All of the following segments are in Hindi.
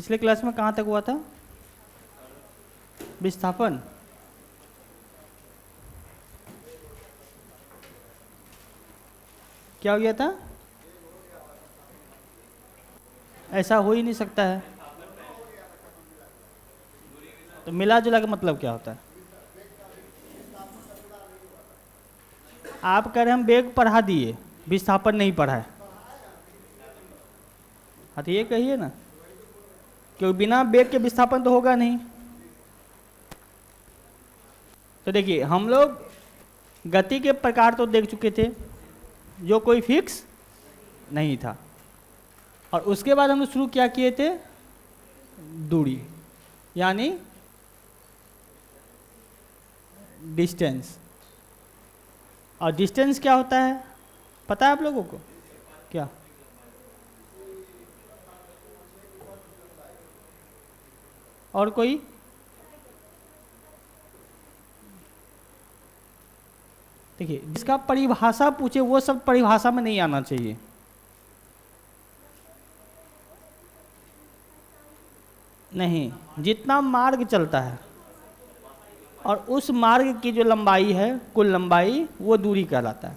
पिछले क्लास में कहाँ तक हुआ था? विस्थापन। क्या हो गया था? ऐसा हो ही नहीं सकता है। तो मिला जुला का मतलब क्या होता है? आप कह रहे हम वेग पढ़ा दिए, विस्थापन नहीं पढ़ा है। हाँ तो ये कहिए ना, क्योंकि बिना वेग के विस्थापन तो होगा नहीं। तो देखिए हम लोग गति के प्रकार तो देख चुके थे जो कोई फिक्स नहीं था, और उसके बाद हम लोग शुरू क्या किए थे? दूरी, यानी डिस्टेंस। और डिस्टेंस क्या होता है पता है आप लोगों को? क्या? और कोई? देखिए जिसका परिभाषा पूछे वो सब परिभाषा में नहीं आना चाहिए। नहीं, जितना मार्ग चलता है और उस मार्ग की जो लंबाई है, कुल लंबाई, वो दूरी कहलाता है।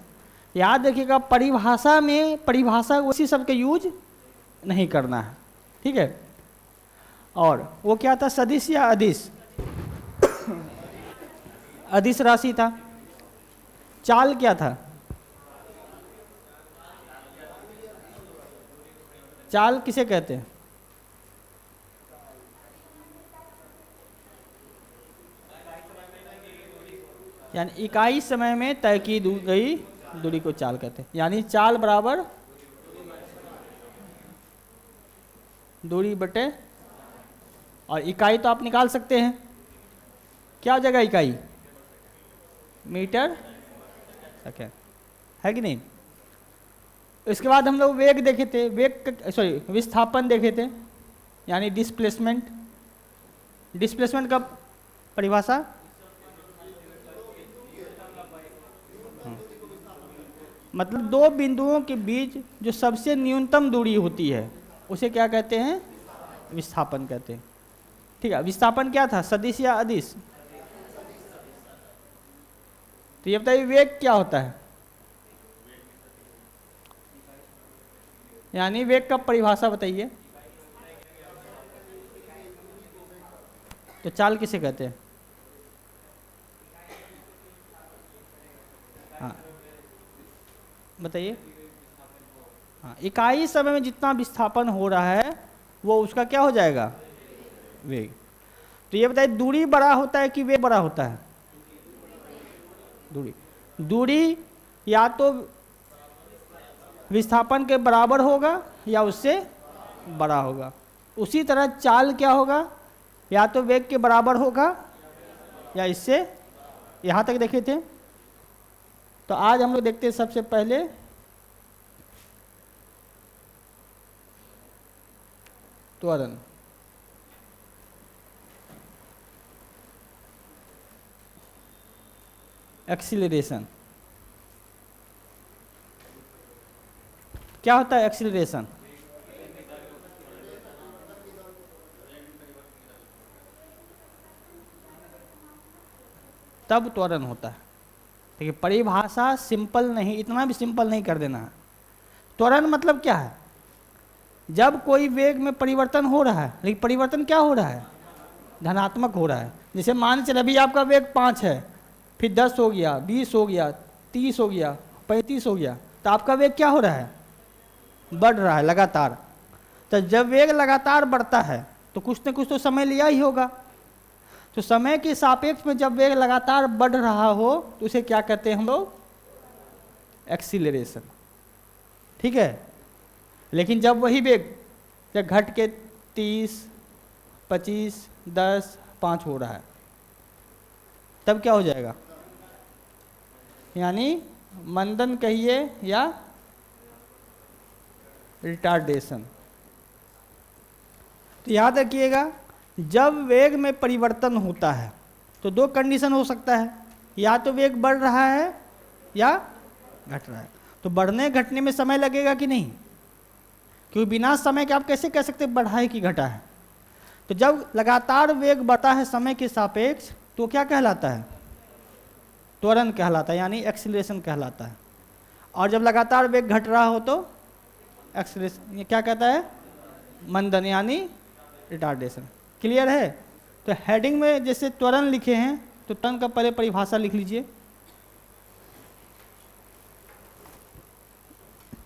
याद रखिएगा परिभाषा में परिभाषा उसी सब के यूज नहीं करना है, ठीक है। और वो क्या था? सदिश या अदिश? अदिश राशि था। चाल क्या था? चाल किसे कहते हैं? यानी इकाई समय में तय की गई दूरी को चाल कहते हैं। यानी चाल बराबर दूरी बटे, और इकाई तो आप निकाल सकते हैं, क्या हो जाएगा इकाई? मीटर सेकेंड, है कि नहीं। इसके बाद हम लोग वेग देखे थे, विस्थापन देखे थे, यानी डिस्प्लेसमेंट। डिस्प्लेसमेंट का परिभाषा मतलब दो बिंदुओं के बीच जो सबसे न्यूनतम दूरी होती है उसे क्या कहते हैं? विस्थापन कहते हैं, ठीक है। विस्थापन क्या था? सदिश या अदिश? तो ये बताइए वेग क्या होता है? यानी वेग का परिभाषा बताइए। तो चाल किसे कहते हैं? हाँ बताइए। हाँ, इकाई समय में जितना विस्थापन हो रहा है वो उसका क्या हो जाएगा? वेग। तो ये बताइए दूरी बड़ा होता है कि वेग बड़ा होता है? दूरी या तो विस्थापन के बराबर होगा या उससे बड़ा होगा। उसी तरह चाल क्या होगा? या तो वेग के बराबर होगा या इससे, यहाँ तक देखे थे। तो आज हम लोग देखते हैं सबसे पहले त्वरण। एक्सीलरेशन। क्या होता है एक्सीलरेशन? तब त्वरण होता है। देखिए परिभाषा सिंपल नहीं, इतना भी सिंपल नहीं कर देना है। त्वरण मतलब क्या है? जब कोई वेग में परिवर्तन हो रहा है, लेकिन परिवर्तन क्या हो रहा है? धनात्मक हो रहा है। जैसे मान चले अभी आपका वेग 5 है, फिर 10 हो गया, 20 हो गया, 30 हो गया, 35 हो गया, तो आपका वेग क्या हो रहा है? बढ़ रहा है लगातार। तो जब वेग लगातार बढ़ता है तो कुछ न कुछ तो समय लिया ही होगा। तो समय के सापेक्ष में जब वेग लगातार बढ़ रहा हो तो उसे क्या कहते हैं हम लोग? एक्सीलरेशन, ठीक है। लेकिन जब वही वेग जब घट के 30, 25, 10, 5 हो रहा है तब क्या हो जाएगा? यानी मंदन कहिए या रिटार्डेशन। तो याद रखिएगा जब वेग में परिवर्तन होता है तो दो कंडीशन हो सकता है, या तो वेग बढ़ रहा है या घट रहा है। तो बढ़ने घटने में समय लगेगा कि नहीं? क्योंकि बिना समय के आप कैसे कह सकते बढ़ा है कि घटा है? तो जब लगातार वेग बढ़ता है समय के सापेक्ष तो क्या कहलाता है? त्वरण कहलाता है, यानी एक्सीलरेशन कहलाता है। और जब लगातार वेग घट रहा हो तो एक्सीलरेशन, ये क्या कहता है? मंदन, यानी रिटार्डेशन। क्लियर है? तो हेडिंग में जैसे त्वरण लिखे हैं तो त्वरण का पहले परिभाषा लिख लीजिए।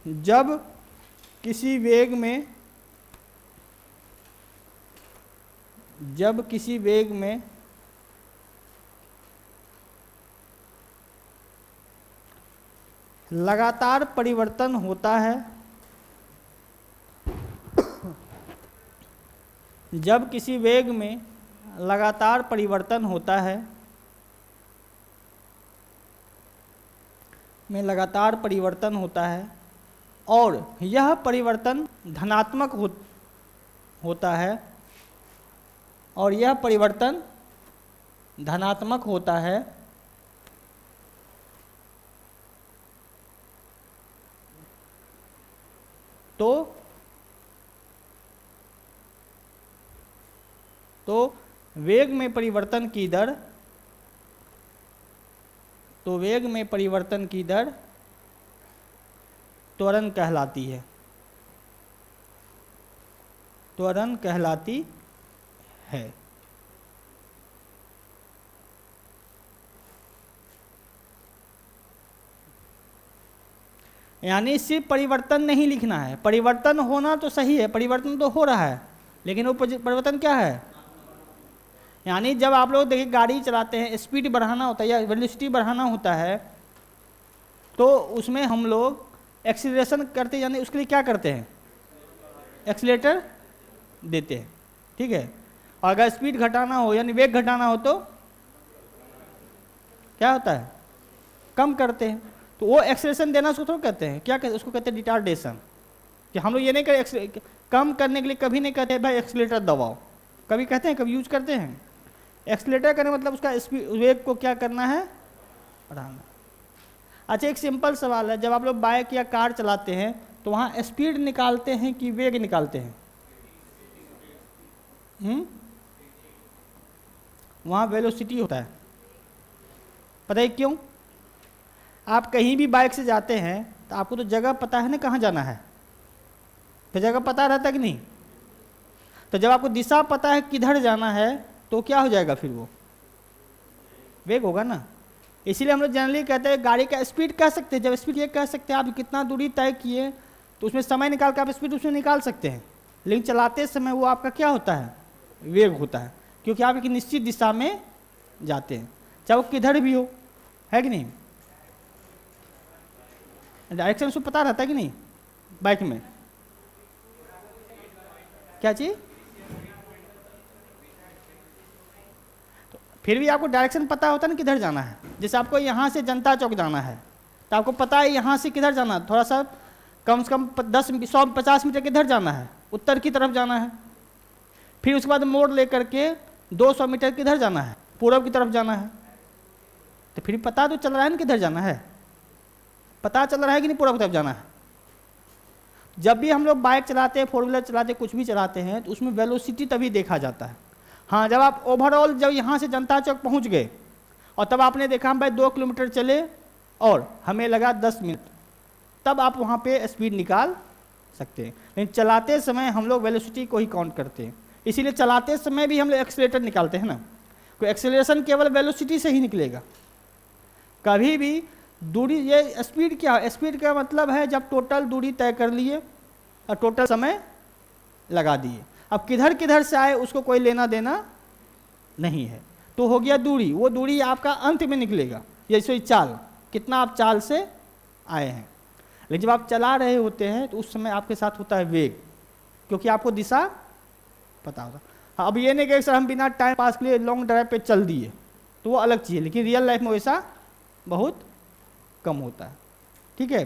जब किसी वेग में लगातार परिवर्तन होता है, जब किसी वेग में लगातार परिवर्तन होता है, और यह परिवर्तन धनात्मक होता है, तो वेग में परिवर्तन की दर त्वरण कहलाती है। यानी सिर्फ परिवर्तन नहीं लिखना है, परिवर्तन होना तो सही है, परिवर्तन तो हो रहा है, लेकिन वो परिवर्तन क्या है? यानी जब आप लोग देखिए गाड़ी चलाते हैं, स्पीड बढ़ाना होता है या वेलोसिटी बढ़ाना होता है, तो उसमें हम लोग एक्सीलरेशन करते हैं, यानी उसके लिए क्या करते हैं? एक्सीलेटर देते हैं, ठीक है। और अगर स्पीड घटाना हो यानी वेग घटाना हो तो क्या होता है? कम करते हैं। तो वो एक्सीलरेशन देना उसको थोड़ा कहते हैं, क्या कहते हैं? उसको कहते हैं रिटार्डेशन। कि हम लोग ये नहीं कहते, कम करने के लिए कभी नहीं कहते भाई एक्सीलेटर दबाओ, कभी कहते हैं, कभी यूज करते हैं। एक्सीलेटर करने मतलब उसका वेग को क्या करना है? बढ़ाना। अच्छा, एक सिंपल सवाल है, जब आप लोग बाइक या कार चलाते हैं तो वहाँ स्पीड निकालते हैं कि वेग निकालते हैं? वहाँ वेलोसिटी होता है। पता है क्यों? आप कहीं भी बाइक से जाते हैं तो आपको तो जगह पता है ना कहाँ जाना है, तो जगह पता रहता कि नहीं? तो जब आपको दिशा पता है किधर जाना है तो क्या हो जाएगा? फिर वो वेग होगा ना। इसीलिए हम लोग जनरली कहते हैं गाड़ी का स्पीड कह सकते हैं। जब स्पीड ये कह सकते हैं आप कितना दूरी तय किए तो उसमें समय निकाल कर आप स्पीड उसमें निकाल सकते हैं, लेकिन चलाते समय वो आपका क्या होता है? वेग होता है, क्योंकि आप एक निश्चित दिशा में जाते हैं, चाहे वो किधर भी हो, है कि नहीं? डायरेक्शन उसको पता रहता है कि नहीं बाइक में? क्या चीज? तो फिर भी आपको डायरेक्शन पता होता है ना किधर जाना है। जैसे आपको यहाँ से जनता चौक जाना है तो आपको पता है यहाँ से किधर जाना है, थोड़ा सा कम से कम 10-100-50 मीटर किधर जाना है? उत्तर की तरफ जाना है। फिर उसके बाद मोड़ लेकर के 200 मीटर किधर जाना है? पूर्व की तरफ जाना है। तो फिर पता तो चल रहा है ना किधर जाना है, पता चल रहा है कि नहीं पूर्व की तरफ जाना है। जब भी हम लोग बाइक चलाते हैं, 4 व्हीलर चलाते हैं, कुछ भी चलाते हैं, तो उसमें वेलोसिटी तभी देखा जाता है। हाँ, जब आप ओवरऑल जब यहाँ से जनता चौक पहुँच गए और तब आपने देखा हम भाई 2 किलोमीटर चले और हमें लगा 10 मिनट, तब आप वहाँ पे स्पीड निकाल सकते हैं। लेकिन चलाते समय हम लोग वेलोसिटी को ही काउंट करते हैं, इसीलिए चलाते समय भी हम लोग एक्सीलेटर निकालते हैं ना। कोई एक्सीलरेशन केवल वेलोसिटी से ही निकलेगा, कभी भी दूरी। ये स्पीड क्या है? स्पीड का मतलब है जब टोटल दूरी तय कर लिए और टोटल समय लगा दिए। अब किधर किधर से आए उसको कोई लेना देना नहीं है, तो हो गया दूरी। वो दूरी आपका अंत में निकलेगा। जैसे चाल, कितना आप चाल से आए हैं। लेकिन जब आप चला रहे होते हैं तो उस समय आपके साथ होता है वेग, क्योंकि आपको दिशा पता होता। हाँ, अब ये नहीं कि सर हम बिना टाइम पास के लिए लॉन्ग ड्राइव पे चल दिए, तो वो अलग चीज़ है, लेकिन रियल लाइफ में वैसा बहुत कम होता है, ठीक है।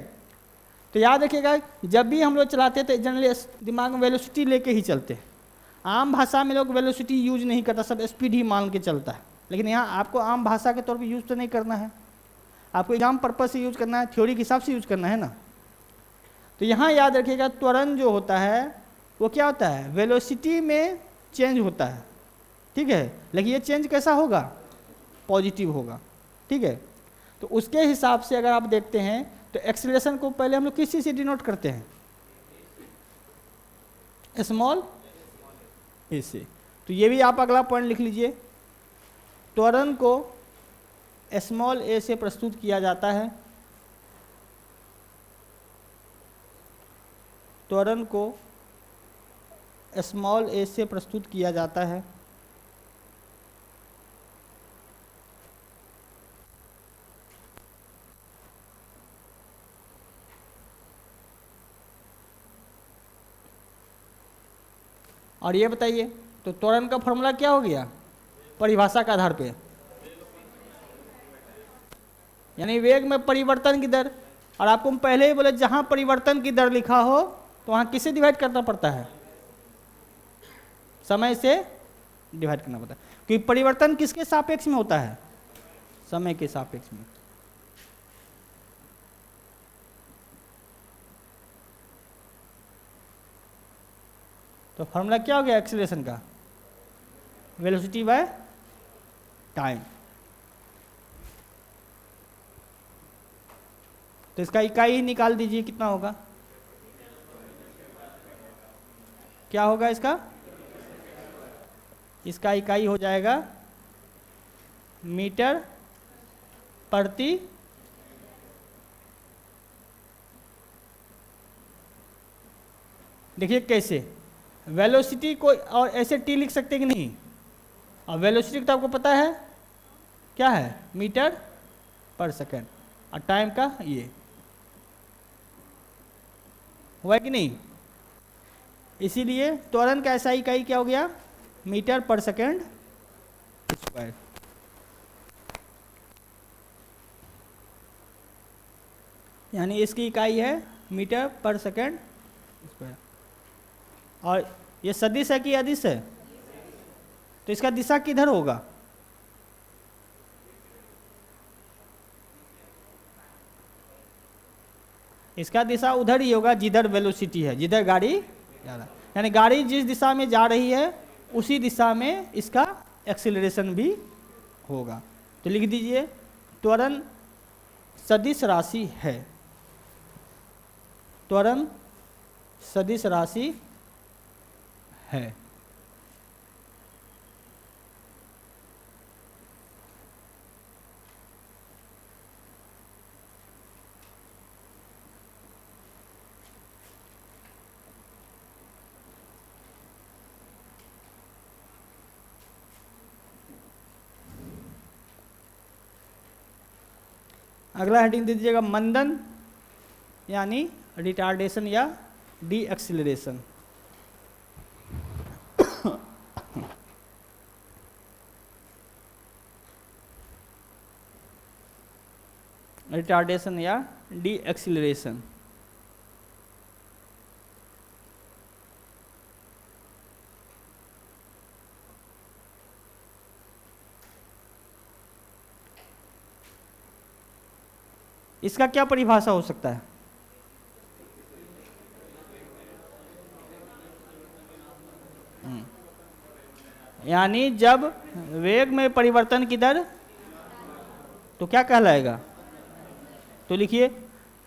तो याद रखिएगा, जब भी हम लोग चलाते हैं तो जनरली दिमाग में वेलोसिटी लेके ही चलते हैं। आम भाषा में लोग वेलोसिटी यूज नहीं करता, सब स्पीड ही मान के चलता है। लेकिन यहाँ आपको आम भाषा के तौर पे यूज तो नहीं करना है, आपको एग्जाम पर्पज से यूज करना है, थ्योरी के हिसाब से यूज करना है ना। तो यहाँ याद रखिएगा त्वरण जो होता है वो क्या होता है? वेलोसिटी में चेंज होता है, ठीक है, लेकिन ये चेंज कैसा होगा, पॉजिटिव होगा, ठीक है। तो उसके हिसाब से अगर आप देखते हैं तो एक्सीलरेशन को पहले हम लोग किस चीज़ से डिनोट करते हैं, स्मॉल ए से। तो ये भी आप अगला पॉइंट लिख लीजिए, त्वरण को स्मॉल ए से प्रस्तुत किया जाता है, त्वरण को स्मॉल ए से प्रस्तुत किया जाता है। और ये बताइए तो त्वरण का फॉर्मूला क्या हो गया, परिभाषा के आधार पे, यानी वेग में परिवर्तन की दर। और आपको हम पहले ही बोले जहां परिवर्तन की दर लिखा हो तो वहां किसे डिवाइड करना पड़ता है, समय से डिवाइड करना पड़ता है, क्योंकि परिवर्तन किसके सापेक्ष में होता है, समय के सापेक्ष में। तो फॉर्मूला क्या हो गया एक्सीलरेशन का, वेलोसिटी बाय टाइम। तो इसका इकाई ही निकाल दीजिए, कितना होगा, क्या होगा इसका, इसका इकाई हो जाएगा मीटर प्रति, देखिए कैसे, वेलोसिटी को और ऐसे टी लिख सकते कि नहीं, और वेलोसिटी तो आपको पता है क्या है, मीटर पर सेकेंड, और टाइम का ये हुआ कि नहीं। इसीलिए त्वरण का ऐसा इकाई क्या हो गया, मीटर पर सेकेंड स्क्वायर। यानी इसकी इकाई है मीटर पर सेकेंड स्क्वायर। और ये सदिश है कि अदिश है, तो इसका दिशा किधर होगा, इसका दिशा उधर ही होगा जिधर वेलोसिटी है, जिधर गाड़ी जा रहा है। यानी गाड़ी जिस दिशा में जा रही है उसी दिशा में इसका एक्सीलरेशन भी होगा। तो लिख दीजिए त्वरण सदिश राशि है, त्वरण सदिश राशि है। अगला हेडिंग दे दीजिएगा मंदन यानी रिटार्डेशन या डी एक्सीलरेशन। रिटार्डेशन या डी एक्सीलरेशन। इसका क्या परिभाषा हो सकता है, यानी जब वेग में परिवर्तन की दर तो क्या कहलाएगा, तो लिखिए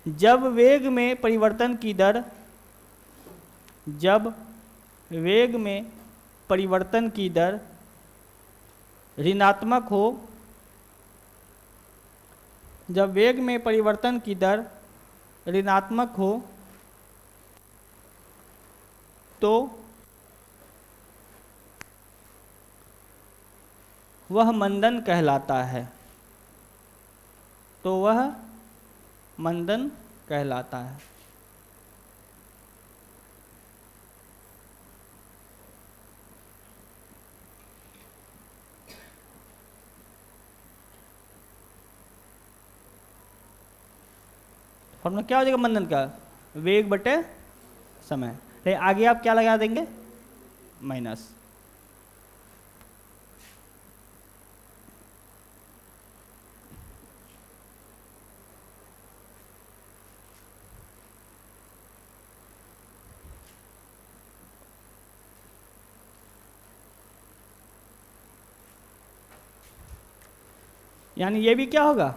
जब वेग में परिवर्तन की दर, जब वेग में परिवर्तन की दर ऋणात्मक हो, जब वेग में परिवर्तन की दर ऋणात्मक हो तो वह मंदन कहलाता है, तो वह मंदन कहलाता है। फॉर्मूला क्या हो जाएगा मंदन का, वेग बटे समय। लेकिन आगे आप क्या लगा देंगे, माइनस। यानी ये भी क्या होगा,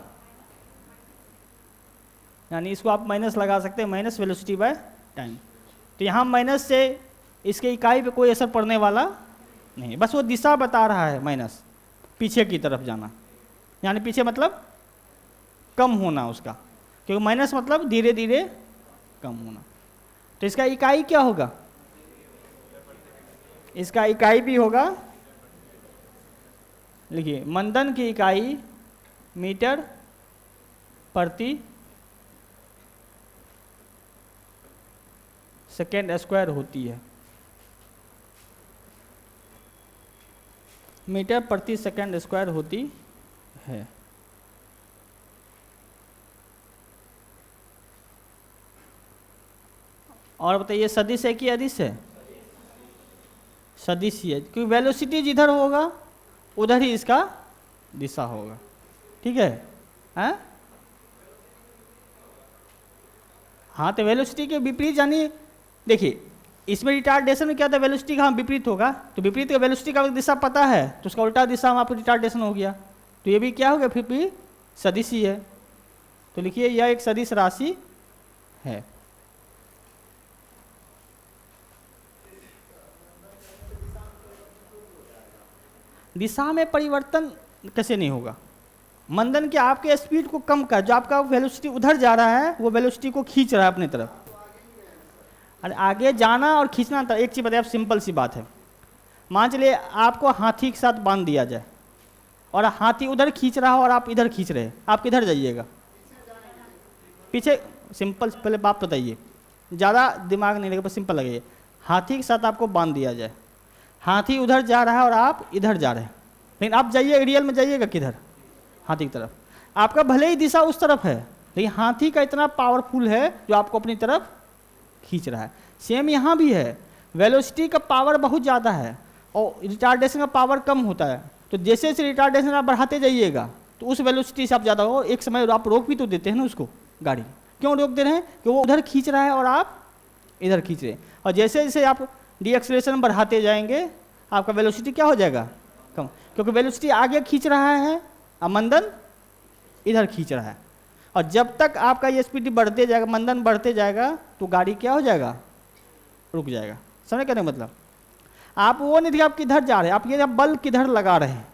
यानी इसको आप माइनस लगा सकते हैं, माइनस वेलोसिटी बाय टाइम। तो यहाँ माइनस से इसके इकाई पे कोई असर पड़ने वाला नहीं, बस वो दिशा बता रहा है माइनस, पीछे की तरफ जाना, यानी पीछे मतलब कम होना उसका, क्योंकि माइनस मतलब धीरे धीरे कम होना। तो इसका इकाई क्या होगा, इसका इकाई भी होगा, लिखिए मंदन की इकाई मीटर प्रति सेकेंड स्क्वायर होती है, मीटर प्रति सेकेंड स्क्वायर होती है। और बताइए सदिश है कि अदिश है, सदिश ही है, क्योंकि वेलोसिटी जिधर होगा उधर ही इसका दिशा होगा, ठीक है। हाँ हाँ, तो वेलोसिटी के विपरीत, यानी देखिए इसमें रिटार्डेशन में क्या था, वेलोसिटी का विपरीत होगा, तो विपरीत का वेलोसिटी का दिशा पता है तो उसका उल्टा दिशा में आपको रिटार्डेशन हो गया, तो ये भी क्या हो गया, फिर भी सदिश ही है। तो लिखिए यह एक सदिश राशि है। दिशा में परिवर्तन कैसे नहीं होगा, मंदन के आपके स्पीड को कम कर, जो आपका वेलोसिटी उधर जा रहा है वो वेलोसिटी को खींच रहा है अपनी तरफ। अरे आगे जाना और खींचना, तो एक चीज़ बताइए, आप सिंपल सी बात है, मान चलिए आपको हाथी के साथ बांध दिया जाए और हाथी उधर खींच रहा हो और आप इधर खींच रहे हैं, आप किधर जाइएगा, पीछे। सिंपल, पहले बात बताइए, ज़्यादा दिमाग नहीं लगे, बस सिंपल लगाइए। हाथी के साथ आपको बांध दिया जाए, हाथी उधर जा रहा है और आप इधर जा रहे हैं, लेकिन आप जाइए रियल में जाइएगा किधर, हाथी की तरफ। आपका भले ही दिशा उस तरफ है, लेकिन हाथी का इतना पावरफुल है जो आपको अपनी तरफ खींच रहा है। सेम यहाँ भी है, वेलोसिटी का पावर बहुत ज़्यादा है और रिटार्डेशन का पावर कम होता है, तो जैसे जैसे रिटार्डेशन आप बढ़ाते जाइएगा तो उस वेलोसिटी से आप ज़्यादा हो। एक समय आप रोक भी तो देते हैं ना उसको, गाड़ी क्यों रोक दे रहे हैं, कि वो उधर खींच रहा है और आप इधर खींच रहे हैं, और जैसे जैसे आप डीएक्सेलरेशन बढ़ाते जाएंगे आपका वेलोसिटी क्या हो जाएगा, कम, क्योंकि वेलोसिटी आगे खींच रहा है और मंदन इधर खींच रहा है। और जब तक आपका ये स्पीड बढ़ते जाएगा, मंदन बढ़ते जाएगा, तो गाड़ी क्या हो जाएगा, रुक जाएगा। समझ कहने का मतलब, आप वो नहीं देखिए आप किधर जा रहे हैं, आप ये बल किधर लगा रहे हैं,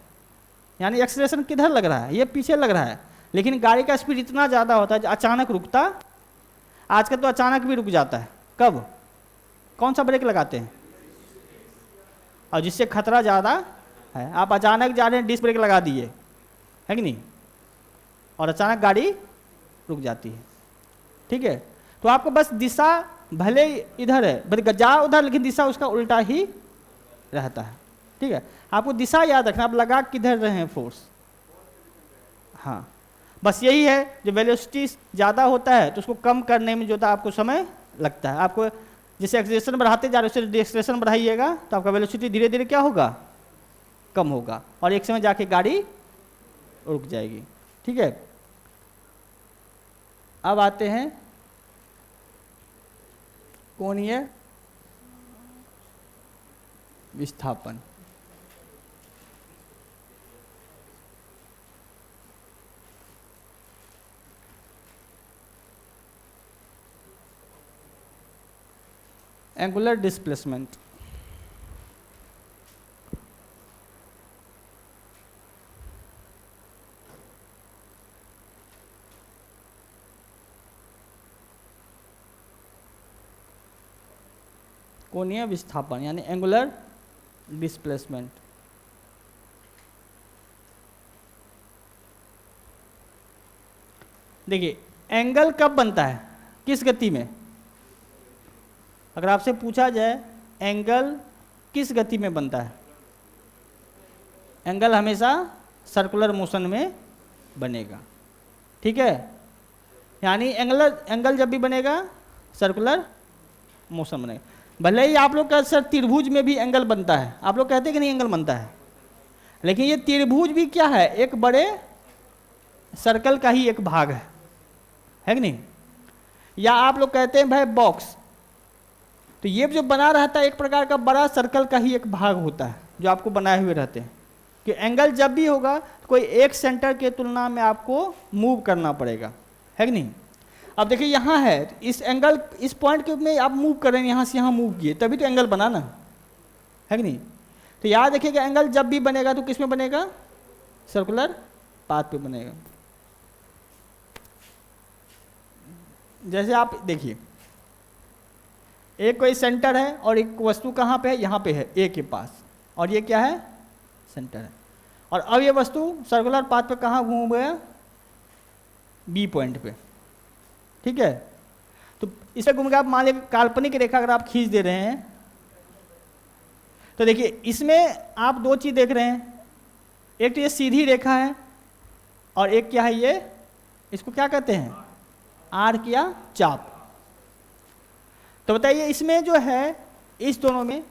यानी एक्सेलरेशन किधर लग रहा है, ये पीछे लग रहा है, लेकिन गाड़ी का स्पीड इतना ज़्यादा होता है जो अचानक रुकता, आजकल तो अचानक भी रुक जाता है। कब, कौन सा ब्रेक लगाते हैं, और जिससे खतरा ज़्यादा है, आप अचानक जा रहे हैं डिस्क ब्रेक लगा दिए, है कि नहीं, और अचानक गाड़ी रुक जाती है, ठीक है। तो आपको बस दिशा भले इधर है, जा उधर, लेकिन दिशा उसका उल्टा ही रहता है, ठीक है। आपको दिशा याद रखना, आप लगा किधर रहे हैं फोर्स, हाँ बस यही है। जो वेलोसिटी ज़्यादा होता है तो उसको कम करने में जो था आपको समय लगता है। आपको जैसे एक्सेलरेशन बढ़ाते जा रहे हो, उससे डिएक्सेलरेशन बढ़ाइएगा तो आपका वेलोसिटी धीरे धीरे क्या होगा, कम होगा, और एक समय जाके गाड़ी रुक जाएगी, ठीक है। अब आते हैं कोणीय विस्थापन। Angular displacement. कोणीय विस्थापन यानी एंगुलर डिस्प्लेसमेंट। देखिए एंगल कब बनता है, किस गति में, अगर आपसे पूछा जाए एंगल किस गति में बनता है, एंगल हमेशा सर्कुलर मोशन में बनेगा, ठीक है। यानी एंगल जब भी बनेगा सर्कुलर मोशन बनेगा। भले ही आप लोग का सर त्रिभुज में भी एंगल बनता है, आप लोग कहते हैं कि नहीं एंगल बनता है, लेकिन ये त्रिभुज भी क्या है, एक बड़े सर्कल का ही एक भाग है कि नहीं। या आप लोग कहते हैं भाई बॉक्स, तो ये जो बना रहता है एक प्रकार का बड़ा सर्कल का ही एक भाग होता है जो आपको बनाए हुए रहते हैं। कि एंगल जब भी होगा तो कोई एक सेंटर के तुलना में आपको मूव करना पड़ेगा, है कि नहीं। अब देखिए यहाँ है, इस एंगल, इस पॉइंट के में आप मूव कर रहे हैं, यहाँ से यहाँ मूव किए, तभी तो एंगल बना ना, है कि नहीं। तो याद रखिएगा एंगल जब भी बनेगा तो किस में बनेगा, सर्कुलर पाथ पे बनेगा। जैसे आप देखिए, एक कोई सेंटर है और एक वस्तु कहाँ पे है, यहाँ पे है ए के पास, और ये क्या है, सेंटर है। और अब ये वस्तु सर्कुलर पाथ पे कहाँ घूम गया, बी पॉइंट पे, ठीक है। तो इसे घूम के आप मान लीजिए काल्पनिक रेखा अगर आप खींच दे रहे हैं तो देखिए इसमें आप दो चीज़ देख रहे हैं, एक तो ये सीधी रेखा है और एक क्या है ये, इसको क्या कहते हैं, आर्क या चाप। तो बताइए इसमें जो है, इस दोनों में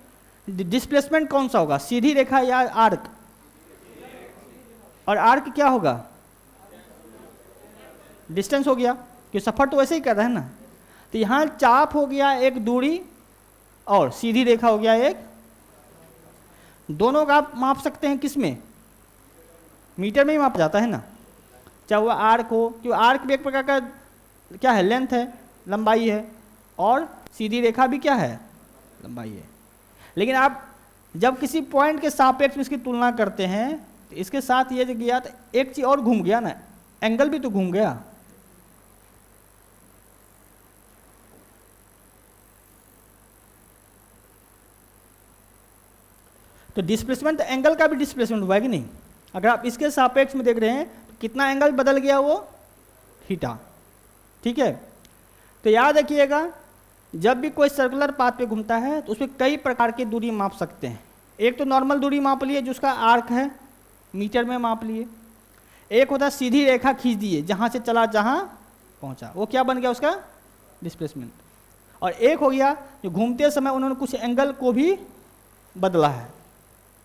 डिस्प्लेसमेंट कौन सा होगा, सीधी रेखा या आर्क। और आर्क क्या होगा, डिस्टेंस हो गया, कि सफ़र तो वैसे ही कर रहा है ना। तो यहाँ चाप हो गया एक दूरी, और सीधी रेखा हो गया एक, दोनों का आप माप सकते हैं किस में, मीटर में ही मापा जाता है ना, चाहे वो आर्क हो, क्यों आर्क भी एक प्रकार का क्या है, लेंथ है, लंबाई है, और सीधी रेखा भी क्या है, लंबाई है। लेकिन आप जब किसी पॉइंट के सापेक्ष में इसकी तुलना करते हैं तो इसके साथ ये जो गया तो एक चीज़ और घूम गया ना, एंगल भी तो घूम गया। तो डिस्प्लेसमेंट एंगल का भी डिस्प्लेसमेंट हुआ है कि नहीं। अगर आप इसके सापेक्ष में देख रहे हैं तो कितना एंगल बदल गया, वो थीटा, ठीक है। तो याद रखिएगा जब भी कोई सर्कुलर पाथ पे घूमता है तो उसमें कई प्रकार की दूरी माप सकते हैं। एक तो नॉर्मल दूरी माप लिए जो उसका आर्क है, मीटर में माप लिए। एक होता है सीधी रेखा खींच दिए, जहाँ से चला जहाँ पहुँचा, वो क्या बन गया, उसका डिस्प्लेसमेंट। और एक हो गया जो घूमते समय उन्होंने कुछ एंगल को भी बदला है,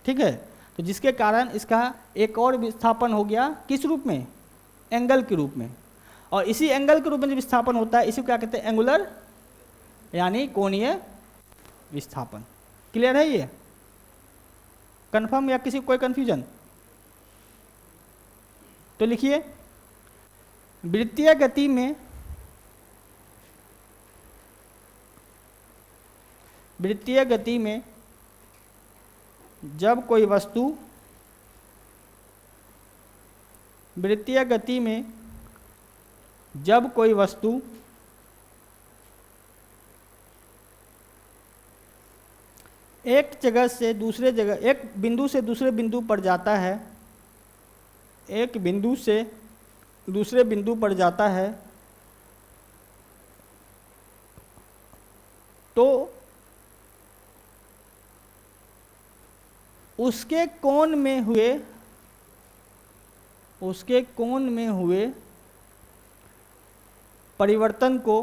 ठीक है। तो जिसके कारण इसका एक और विस्थापन हो गया, किस रूप में, एंगल के रूप में। और इसी एंगल के रूप में जब विस्थापन होता है इसी को क्या कहते हैं, एंगुलर यानी कोणीय विस्थापन। क्लियर है ये, कंफर्म या किसी कोई कंफ्यूजन। तो लिखिए वृत्तीय गति में, वृत्तीय गति में जब कोई वस्तु, वृत्तीय गति में जब कोई वस्तु एक जगह से दूसरे जगह, एक बिंदु से दूसरे बिंदु पर जाता है, एक बिंदु से दूसरे बिंदु पर जाता है, तो उसके कोण में हुए, उसके कोण में हुए परिवर्तन को,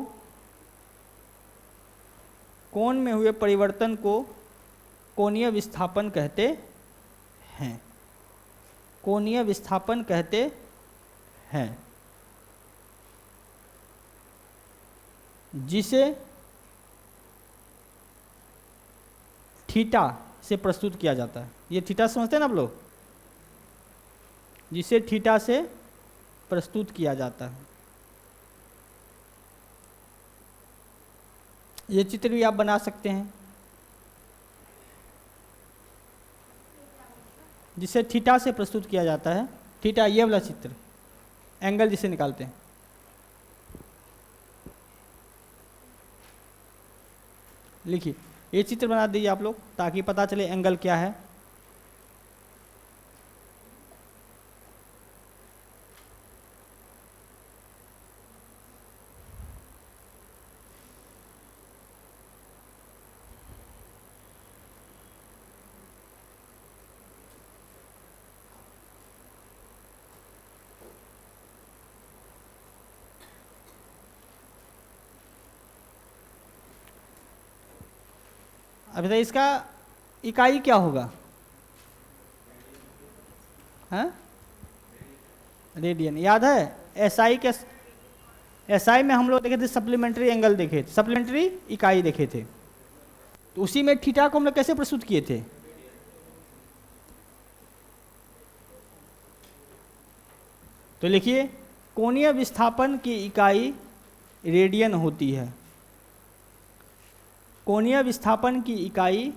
कोण में हुए परिवर्तन को कोणीय विस्थापन कहते हैं, कोणीय विस्थापन कहते हैं, जिसे थीटा से प्रस्तुत किया जाता है। ये थीटा समझते हैं ना आप लोग, जिसे थीटा से प्रस्तुत किया जाता है। ये चित्र भी आप बना सकते हैं, जिसे थीटा से प्रस्तुत किया जाता है। थीटा ये वाला चित्र, एंगल जिसे निकालते हैं। लिखिए ये चित्र बना दीजिए आप लोग ताकि पता चले एंगल क्या है। अभी तक इसका इकाई क्या होगा, हाँ, रेडियन। याद है एसआई के, एसआई में हम लोग देखे थे सप्लीमेंट्री एंगल देखे थे, सप्लीमेंट्री इकाई देखे थे। तो उसी में थीटा को हम लोग कैसे प्रस्तुत किए थे, तो लिखिए कोणीय विस्थापन की इकाई रेडियन होती है। कोणीय विस्थापन की इकाई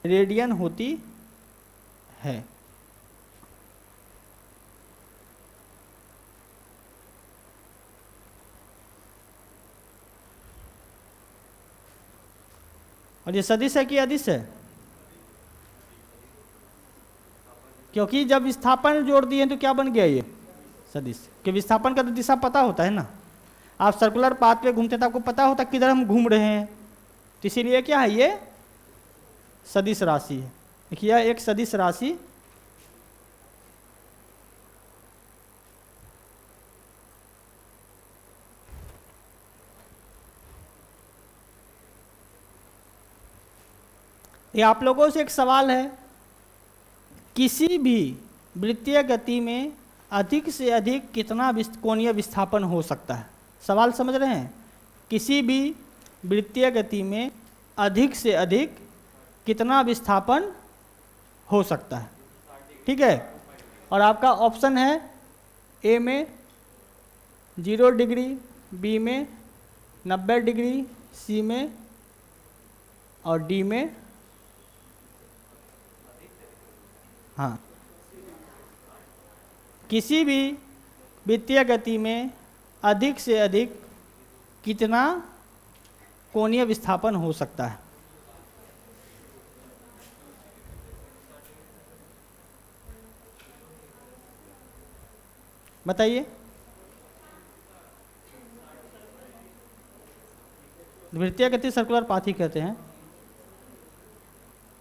रेडियन होती है। और ये सदिश है कि अदिश है? क्योंकि जब विस्थापन जोड़ दिए तो क्या बन गया ये सदिश, कि विस्थापन का तो दिशा पता होता है ना। आप सर्कुलर पाथ पे घूमते तो आपको पता होता किधर हम घूम रहे हैं, तो इसीलिए क्या है ये सदिश राशि है। देखिए यह एक सदिश राशि ये आप लोगों से एक सवाल है, किसी भी वृत्तीय गति में अधिक से अधिक कितना कोणीय विस्थापन हो सकता है? सवाल समझ रहे हैं? किसी भी वृत्तीय गति में अधिक से अधिक कितना विस्थापन हो सकता है? ठीक है, और आपका ऑप्शन है ए में 0 डिग्री, बी में 90 डिग्री, सी में और डी में हाँ किसी भी वृत्तीय गति में अधिक से अधिक कितना कोणीय विस्थापन हो सकता है? बताइए। वृत्तीय गति सर्कुलर पाथ ही कहते हैं।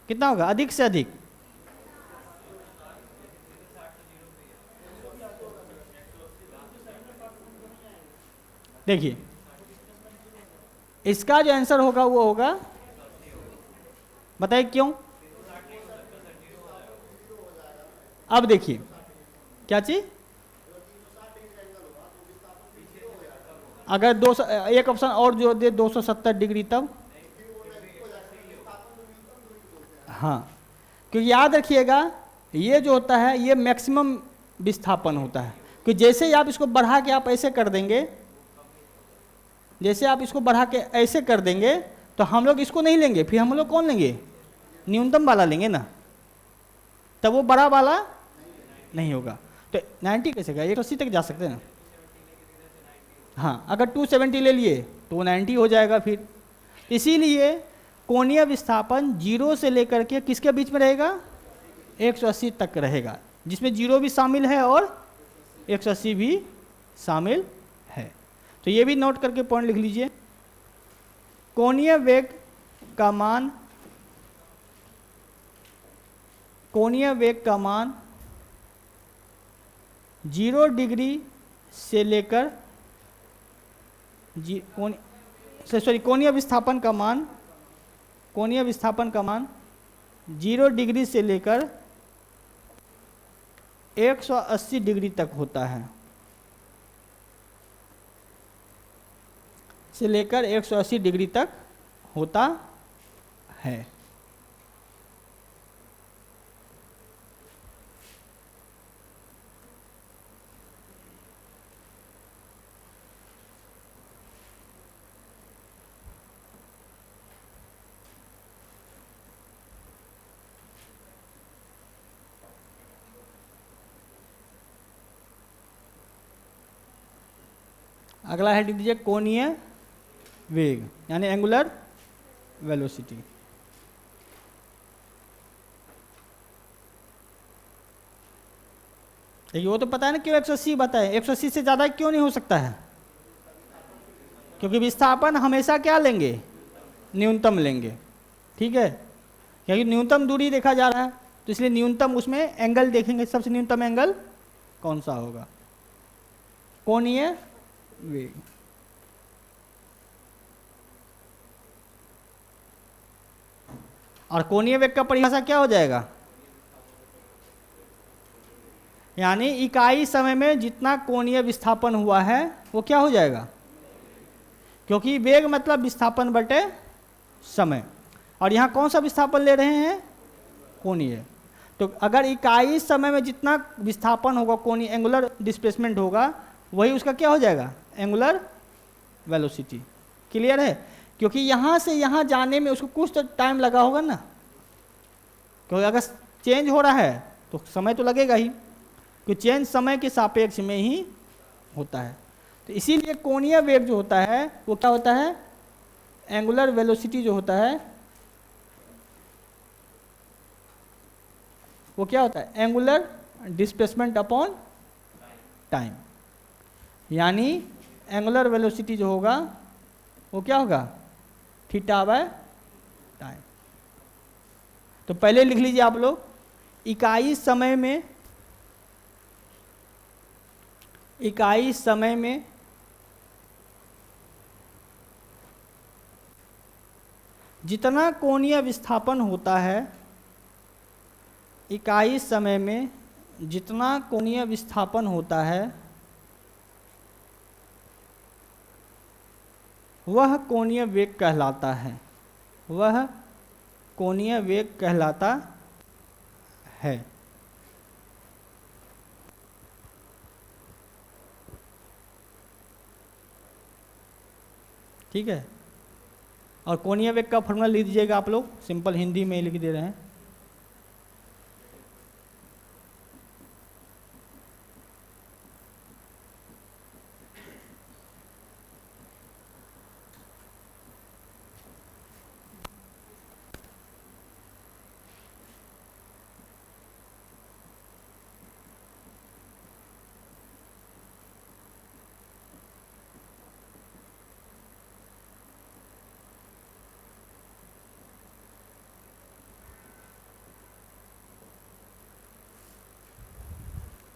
कितना होगा अधिक से अधिक? देखिए इसका जो आंसर होगा वो होगा, बताइए क्यों? अब देखिए क्या चीज, अगर 200 एक ऑप्शन और जो दे 270 डिग्री तब हाँ, क्योंकि याद रखिएगा ये जो होता है ये मैक्सिमम विस्थापन होता है, कि जैसे ही आप इसको बढ़ा के आप ऐसे कर देंगे, जैसे आप इसको बढ़ा के ऐसे कर देंगे तो हम लोग इसको नहीं लेंगे, फिर हम लोग कौन लेंगे? न्यूनतम वाला लेंगे ना, तब वो बड़ा वाला नहीं होगा। तो 90 कैसे गया? 180 तक जा सकते हैं ना। हाँ अगर 270 ले लिए तो वो 90 हो जाएगा फिर। इसीलिए कोणीय विस्थापन 0 से लेकर के किसके बीच में रहेगा? 180 तक रहेगा, जिसमें 0 भी शामिल है और 180 भी शामिल है। तो ये भी नोट करके पॉइंट लिख लीजिए। कोणीय वेग का मान, कोणीय वेग का मान 0 डिग्री से लेकर कोणीय विस्थापन का मान, कोणीय विस्थापन का मान 0 डिग्री से लेकर 180 डिग्री तक होता है, से लेकर 180 डिग्री तक होता है। अगला हेडिंग दीजिए कोणीय वेग यानी एंगुलर वेलोसिटी। वो तो पता है ना क्यों 180 बताए, 180 से ज़्यादा क्यों नहीं हो सकता है? क्योंकि विस्थापन हमेशा क्या लेंगे? न्यूनतम लेंगे। ठीक है, क्योंकि न्यूनतम दूरी देखा जा रहा है तो इसलिए न्यूनतम उसमें एंगल देखेंगे, सबसे न्यूनतम एंगल कौन सा होगा? कोणीय वेग। और कोणीय वेग का परिभाषा क्या हो जाएगा? यानी इकाई समय में जितना कोणीय विस्थापन हुआ है वो क्या हो जाएगा? क्योंकि वेग मतलब विस्थापन बटे समय, और यहाँ कौन सा विस्थापन ले रहे हैं? कोणीय। तो अगर इकाई समय में जितना विस्थापन होगा, कोणीय एंगुलर डिस्प्लेसमेंट होगा, वही उसका क्या हो जाएगा, एंगुलर वेलोसिटी। क्लियर है? क्योंकि यहाँ से यहाँ जाने में उसको कुछ तो टाइम लगा होगा ना, क्योंकि अगर चेंज हो रहा है तो समय तो लगेगा ही, क्योंकि चेंज समय के सापेक्ष में ही होता है। तो इसीलिए कोणीय वेग जो होता है वो क्या होता है, एंगुलर वेलोसिटी जो होता है वो क्या होता है, एंगुलर डिस्प्लेसमेंट अपॉन टाइम। यानी एंगुलर वेलोसिटी जो होगा वो क्या होगा, थीटा बाय टाइम। तो पहले लिख लीजिए आप लोग, इकाई समय में जितना कोणीय विस्थापन होता है, इकाई समय में जितना कोणीय विस्थापन होता है वह कोणीय वेग कहलाता है, वह कोणीय वेग कहलाता है। ठीक है? और कोणीय वेग का फॉर्मूला लिख दीजिएगा आप लोग, सिंपल हिंदी में लिख दे रहे हैं।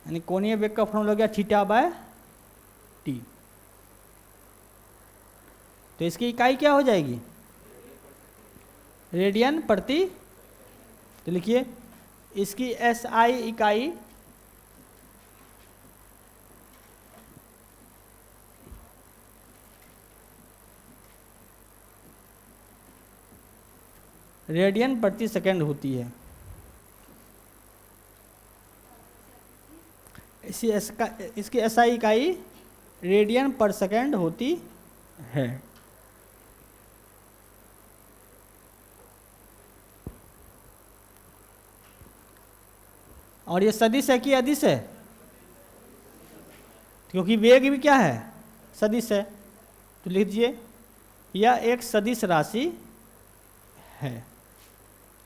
यानी कोणीय वेग का फॉर्मूला हो गया थीटा बाय टी। तो इसकी इकाई क्या हो जाएगी, रेडियन प्रति। तो लिखिए इसकी एसआई इकाई रेडियन प्रति सेकंड होती है। इसकी एसआई इकाई रेडियन पर सेकंड होती है। और ये सदिश है कि अदिश है, क्योंकि वेग भी क्या है, सदिश है। तो लिख दीजिए यह एक सदिश राशि है,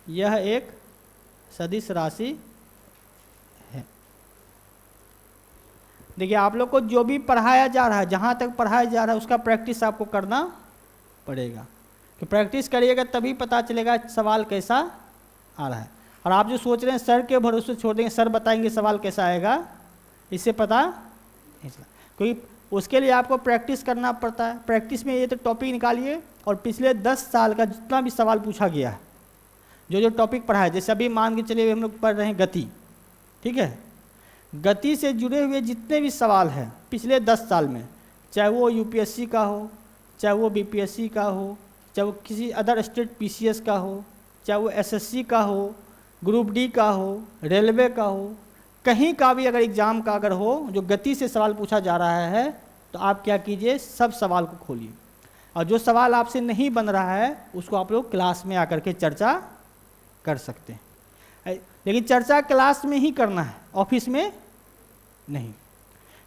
यह एक सदिश राशि है। देखिए आप लोग को जो भी पढ़ाया जा रहा है, जहाँ तक पढ़ाया जा रहा है उसका प्रैक्टिस आपको करना पड़ेगा। कि प्रैक्टिस करिएगा तभी पता चलेगा सवाल कैसा आ रहा है। और आप जो सोच रहे हैं सर के भरोसे छोड़ देंगे, सर बताएंगे सवाल कैसा आएगा, इससे पता नहीं चला। क्योंकि उसके लिए आपको प्रैक्टिस करना पड़ता है। प्रैक्टिस में ये तो टॉपिक निकालिए और पिछले 10 साल का जितना भी सवाल पूछा गया है, जो टॉपिक पढ़ा है, जैसे अभी मान के चलिए हम लोग पढ़ रहे हैं गति, ठीक है, गति से जुड़े हुए जितने भी सवाल हैं पिछले 10 साल में, चाहे वो यूपीएससी का हो, चाहे वो बीपीएससी का हो, चाहे वो किसी अदर स्टेट पीसीएस का हो, चाहे वो एसएससी का हो, ग्रुप डी का हो, रेलवे का हो, कहीं का भी अगर एग्ज़ाम का अगर हो जो गति से सवाल पूछा जा रहा है, तो आप क्या कीजिए, सब सवाल को खोलिए। और जो सवाल आपसे नहीं बन रहा है उसको आप लोग क्लास में आकर के चर्चा कर सकते हैं। लेकिन चर्चा क्लास में ही करना है, ऑफिस में नहीं।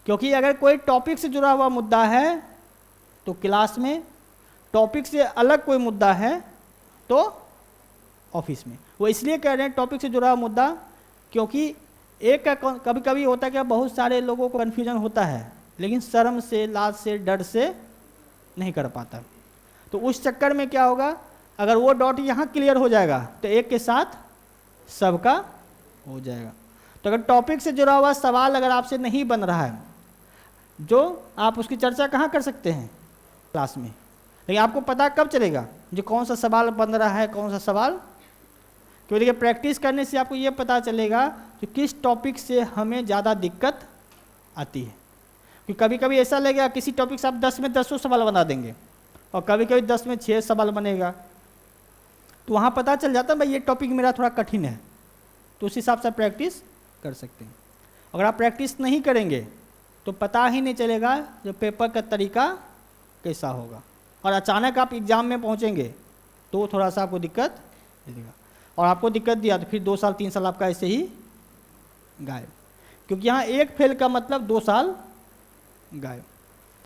क्योंकि अगर कोई टॉपिक से जुड़ा हुआ मुद्दा है तो क्लास में, टॉपिक से अलग कोई मुद्दा है तो ऑफिस में। वो इसलिए कह रहे हैं टॉपिक से जुड़ा हुआ मुद्दा, क्योंकि एक का कभी कभी होता है कि बहुत सारे लोगों को कन्फ्यूजन होता है, लेकिन शर्म से, लाज से, डर से नहीं कर पाता। तो उस चक्कर में क्या होगा, अगर वो डॉट यहाँ क्लियर हो जाएगा तो एक के साथ सबका हो जाएगा। तो अगर टॉपिक से जुड़ा हुआ सवाल अगर आपसे नहीं बन रहा है, जो आप उसकी चर्चा कहाँ कर सकते हैं, क्लास में। लेकिन आपको पता कब चलेगा जो कौन सा सवाल बन रहा है, कौन सा सवाल, क्योंकि देखिए प्रैक्टिस करने से आपको ये पता चलेगा कि किस टॉपिक से हमें ज़्यादा दिक्कत आती है। क्योंकि कभी कभी ऐसा लगेगा किसी टॉपिक से आप 10 में 10 सवाल बना देंगे और कभी कभी 10 में 6 सवाल बनेगा, तो वहाँ पता चल जाता है भाई ये टॉपिक मेरा थोड़ा कठिन है, तो उस हिसाब से प्रैक्टिस कर सकते हैं। अगर आप प्रैक्टिस नहीं करेंगे तो पता ही नहीं चलेगा जो पेपर का तरीका कैसा होगा, और अचानक आप एग्ज़ाम में पहुंचेंगे तो थोड़ा सा आपको दिक्कत देगा, और आपको दिक्कत दिया तो फिर 2 साल 3 साल आपका ऐसे ही गायब, क्योंकि यहाँ एक फेल का मतलब 2 साल गायब।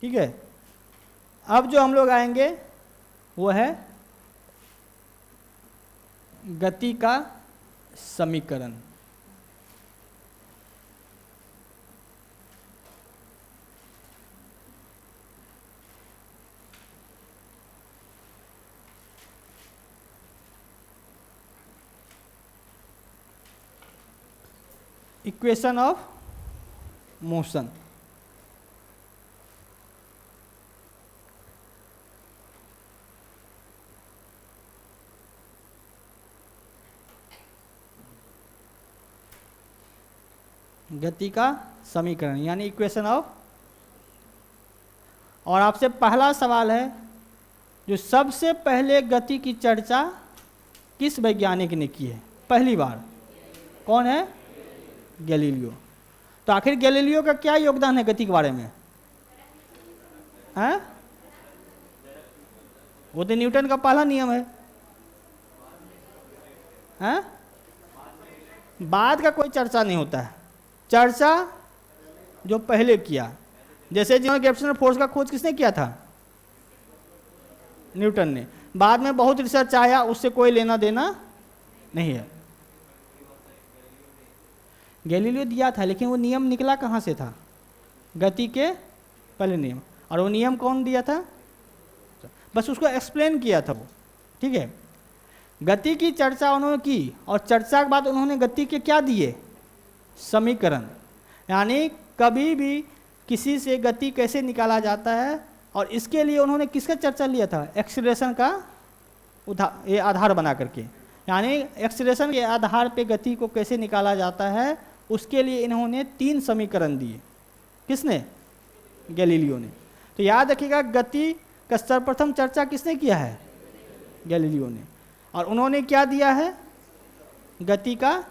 ठीक है, अब जो हम लोग आएंगे वो है गति का समीकरण। Equation of motion. गति का समीकरण यानी इक्वेशन ऑफ। और आपसे पहला सवाल है, जो सबसे पहले गति की चर्चा किस वैज्ञानिक ने की है पहली बार? कौन है? गैलीलियो। तो आखिर गैलीलियो का क्या योगदान है गति के बारे में? हैं? वो तो न्यूटन का पहला नियम है। हैं? बाद का कोई चर्चा नहीं होता है, चर्चा जो पहले किया। जैसे जिन्होंने ग्रेविटेशनल फोर्स का खोज किसने किया था? न्यूटन ने। बाद में बहुत रिसर्च आया, उससे कोई लेना देना नहीं है। गैलीलियो दिया था, लेकिन वो नियम निकला कहाँ से था? गति के पहले नियम। और वो नियम कौन दिया था? बस उसको एक्सप्लेन किया था वो। ठीक है, गति की चर्चा उन्होंने की, और चर्चा के बाद उन्होंने गति के क्या दिए? समीकरण। यानी कभी भी किसी से गति कैसे निकाला जाता है, और इसके लिए उन्होंने किसका चर्चा लिया था? एक्सीलरेशन का ये आधार बना करके। यानी एक्सीलरेशन के आधार पे गति को कैसे निकाला जाता है, उसके लिए इन्होंने 3 समीकरण दिए। किसने? गैलीलियो ने। तो याद रखिएगा, गति का सर्वप्रथम चर्चा किसने किया है? गैलीलियो ने। और उन्होंने क्या दिया है? गति का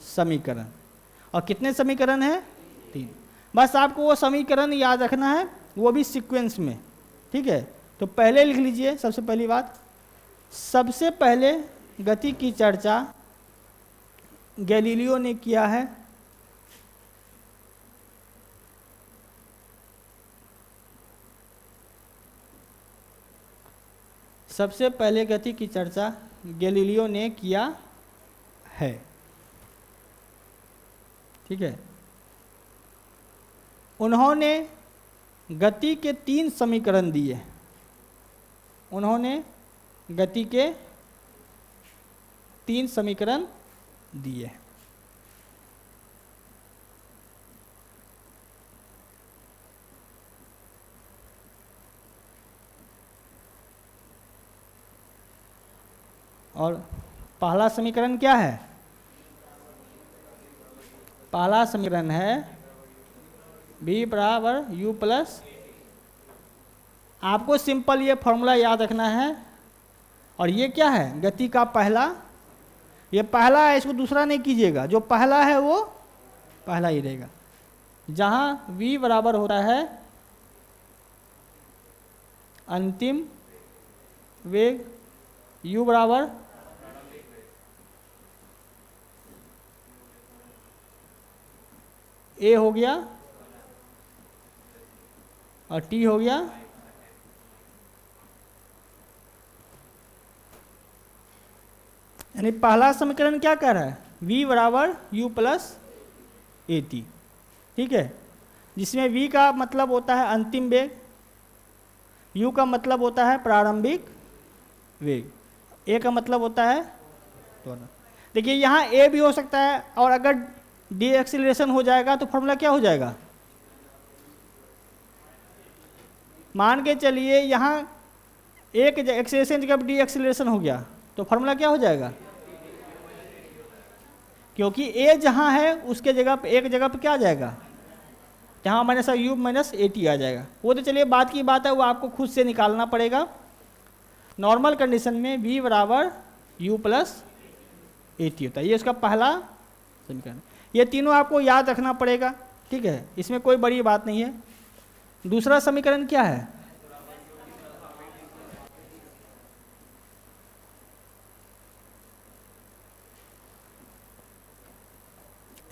समीकरण। और कितने समीकरण हैं? 3। बस आपको वो समीकरण याद रखना है, वो भी सीक्वेंस में। ठीक है, तो पहले लिख लीजिए। सबसे पहली बात, सबसे पहले गति की चर्चा गैलीलियो ने किया है सबसे पहले गति की चर्चा गैलीलियो ने किया है। ठीक है, उन्होंने गति के 3 समीकरण दिए। उन्होंने गति के 3 समीकरण दिए। और पहला समीकरण क्या है? पहला समीकरण है v बराबर u प्लस। आपको सिंपल ये फॉर्मूला याद रखना है। और ये क्या है? गति का पहला। ये पहला है, इसको दूसरा नहीं कीजिएगा। जो पहला है वो पहला ही रहेगा। जहाँ v बराबर होता है अंतिम वेग, u बराबर a हो गया और t हो गया यानी पहला समीकरण क्या कह रहा है? v बराबर u प्लस ए टी। ठीक है, जिसमें v का मतलब होता है अंतिम वेग, u का मतलब होता है प्रारंभिक वेग, a का मतलब होता है त्वरण। देखिए यहाँ a भी हो सकता है, और अगर डी एक्सीलरेशन हो जाएगा तो फॉर्मूला क्या हो जाएगा? मान के चलिए यहाँ एक एक्सीलरेशन जब डी एक्सीलरेशन हो गया तो फॉर्मूला क्या हो जाएगा? क्योंकि a जहाँ है उसके जगह पे, एक जगह पे क्या आ जाएगा? जहाँ minus u minus A T आ जाएगा। वो तो चलिए बात की बात है, वो आपको खुद से निकालना पड़ेगा। नॉर्मल कंडीशन में v बराबर u प्लस ए टी होता है। ये उसका पहला समीकरण। ये तीनों आपको याद रखना पड़ेगा, ठीक है, इसमें कोई बड़ी बात नहीं है। दूसरा समीकरण क्या है?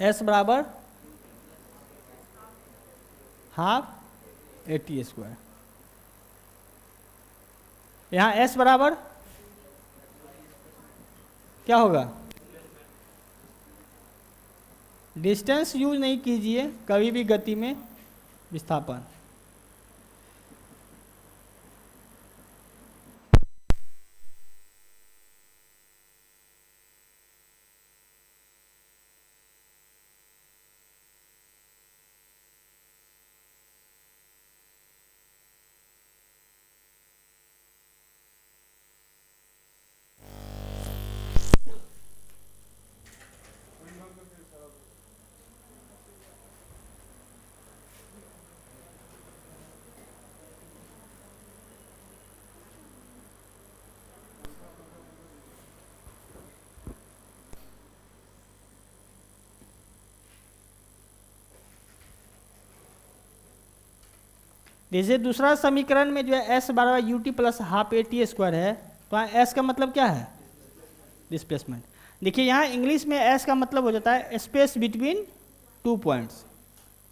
S बराबर हाफ AT स्क्वायर। यहाँ S बराबर क्या होगा? डिस्टेंस यूज नहीं कीजिए कभी भी गति में विस्थापन। जैसे दूसरा समीकरण में जो है S बराबर UT plus half AT square है, तो यहाँ S का मतलब क्या है? डिस्प्लेसमेंट। देखिए यहाँ इंग्लिश में S का मतलब हो जाता है स्पेस बिटवीन 2 पॉइंट्स,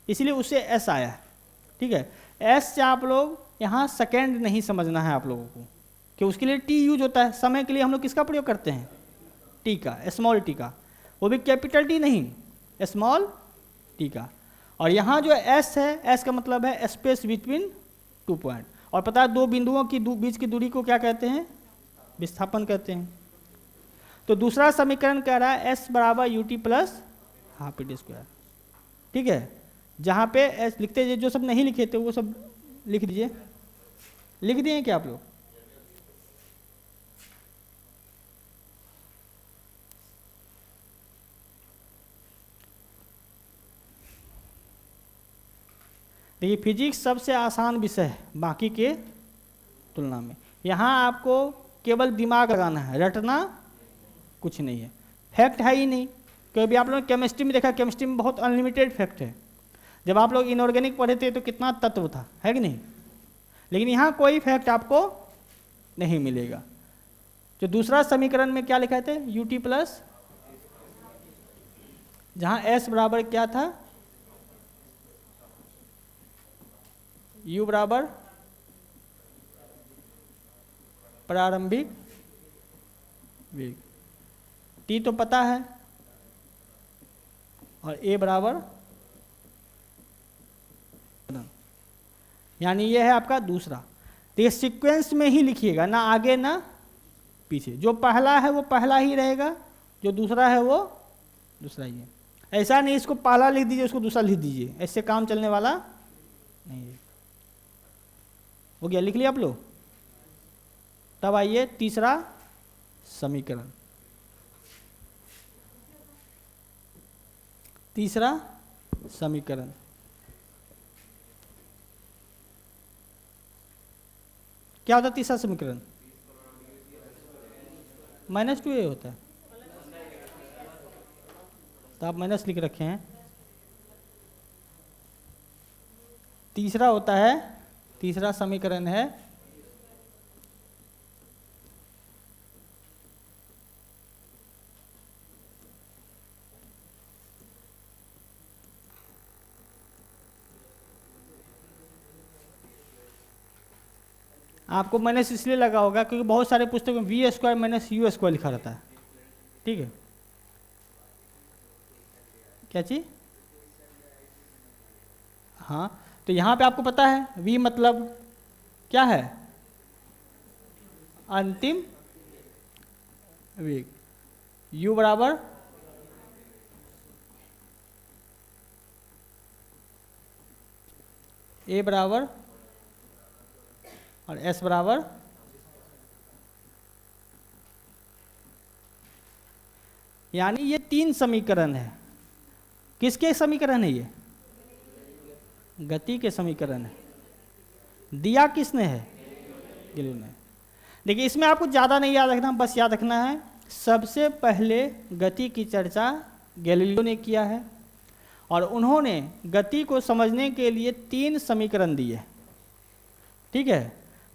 इसलिए उससे S आया है, ठीक है। S से आप लोग यहाँ सेकेंड नहीं समझना है आप लोगों को, कि उसके लिए T यूज होता है। समय के लिए हम लोग किसका प्रयोग करते हैं? T का, स्मॉल t का, वो भी कैपिटल T नहीं, स्मॉल t का। और यहाँ जो S है, S का मतलब है स्पेस बिटवीन 2 पॉइंट, और पता है दो बिंदुओं की बीच की दूरी को क्या कहते हैं? विस्थापन कहते हैं। तो दूसरा समीकरण कह रहा है S बराबर UT plus half AT square, ठीक है। जहाँ पे S लिखते हैं, जो सब नहीं लिखे थे वो सब लिख दीजिए। लिख दिए क्या आप लोग? देखिए फिजिक्स सबसे आसान विषय है बाकी के तुलना में। यहाँ आपको केवल दिमाग लगाना है, रटना कुछ नहीं है, फैक्ट है ही नहीं। क्योंकि आप लोग केमिस्ट्री में देखा, केमिस्ट्री में बहुत अनलिमिटेड फैक्ट है। जब आप लोग इनऑर्गेनिक पढ़े थे तो कितना तत्व था, है कि नहीं? लेकिन यहाँ कोई फैक्ट आपको नहीं मिलेगा। जो दूसरा समीकरण में क्या लिखा थे? UT प्लस, जहाँ S बराबर क्या था? U बराबर प्रारंभिक वेग, T तो पता है, और A बराबर, यानी ये है आपका दूसरा। तो ये सीक्वेंस में ही लिखिएगा, ना आगे ना पीछे। जो पहला है वो पहला ही रहेगा, जो दूसरा है वो दूसरा ही है। ऐसा नहीं इसको पहला लिख दीजिए उसको दूसरा लिख दीजिए, ऐसे काम चलने वाला नहीं है। हो गया? लिख लिया आप लोग? तब आइए तीसरा समीकरण। तीसरा समीकरण क्या होता है? तीसरा समीकरण -2a होता है, तो आप माइनस लिख रखे हैं। तीसरा होता है, तीसरा समीकरण है आपको माइनस इसलिए लगा होगा क्योंकि बहुत सारे पुस्तकों में V square minus U square लिखा रहता है, ठीक है। क्या चीज? हाँ, तो यहाँ पे आपको पता है V मतलब क्या है? अंतिम वेग। U बराबर A बराबर और S बराबर, यानी ये 3 समीकरण है। किसके समीकरण है? ये गति के समीकरण है। दिया किसने है? गैलीलियो ने। देखिए इसमें आपको ज़्यादा नहीं याद रखना, बस याद रखना है सबसे पहले गति की चर्चा गैलीलियो ने किया है, और उन्होंने गति को समझने के लिए 3 समीकरण दिए। ठीक है,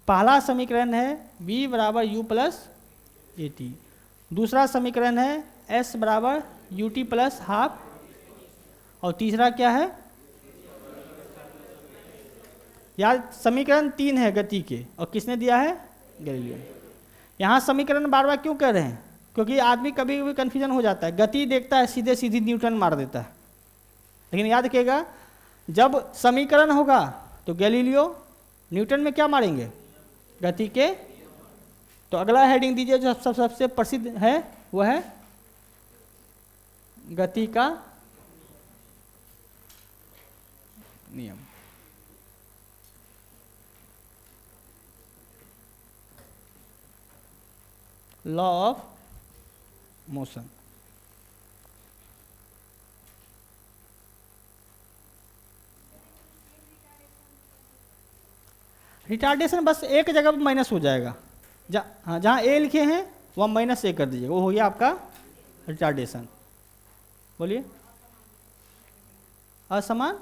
पहला समीकरण है v बराबर u प्लस ए टी, दूसरा समीकरण है s बराबर यू टी प्लस हाफ, और तीसरा क्या है, यार समीकरण 3 है गति के, और किसने दिया है, गैलीलियो। यहाँ समीकरण बार बार क्यों कर रहे हैं, क्योंकि आदमी कभी कभी कन्फ्यूजन हो जाता है, गति देखता है सीधे सीधे न्यूटन मार देता है। लेकिन याद रखिएगा, जब समीकरण होगा तो गैलीलियो न्यूटन में क्या मारेंगे, गति के। तो अगला हेडिंग दीजिए जो सबसे प्रसिद्ध है, वह है गति का नियम। Law of motion. रिटार्डेशन बस एक जगह पर माइनस हो जाएगा, हाँ जहाँ ए लिखे हैं वहाँ माइनस ए कर दीजिएगा, वो हो गया आपका रिटार्डेशन। बोलिए, असमान,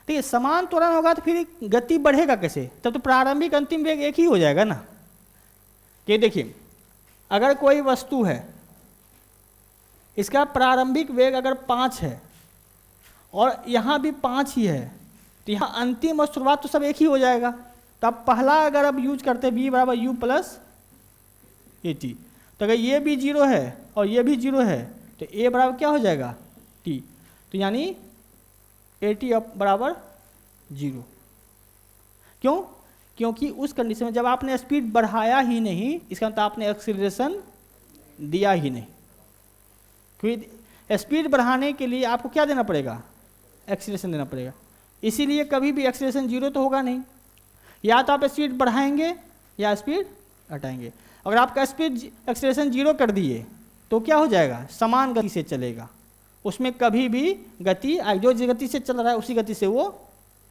ठीक है, समान त्वरण होगा तो फिर गति बढ़ेगा कैसे, तब तो प्रारंभिक अंतिम वेग एक ही हो जाएगा ना। कि देखिए, अगर कोई वस्तु है, इसका प्रारंभिक वेग अगर 5 है और यहाँ भी 5 ही है, तो यहाँ अंतिम और शुरुआत तो सब एक ही हो जाएगा। तो अब पहला अगर अब यूज करते हैं v बराबर यू प्लस ए टी, तो अगर ये भी 0 है और ये भी 0 है तो a बराबर क्या हो जाएगा, t। तो यानी ए टी बराबर 0। क्यों, क्योंकि उस कंडीशन में जब आपने स्पीड बढ़ाया ही नहीं, इसका मतलब आपने एक्सीलरेशन दिया ही नहीं। क्योंकि स्पीड बढ़ाने के लिए आपको क्या देना पड़ेगा, एक्सीलरेशन देना पड़ेगा। इसीलिए कभी भी एक्सीलरेशन 0 तो होगा नहीं, या तो आप स्पीड बढ़ाएंगे या स्पीड घटाएंगे। अगर आपका स्पीड एक्सीलरेशन 0 कर दिए तो क्या हो जाएगा, समान गति से चलेगा, उसमें कभी भी गति जो गति से चल रहा है उसी गति से वो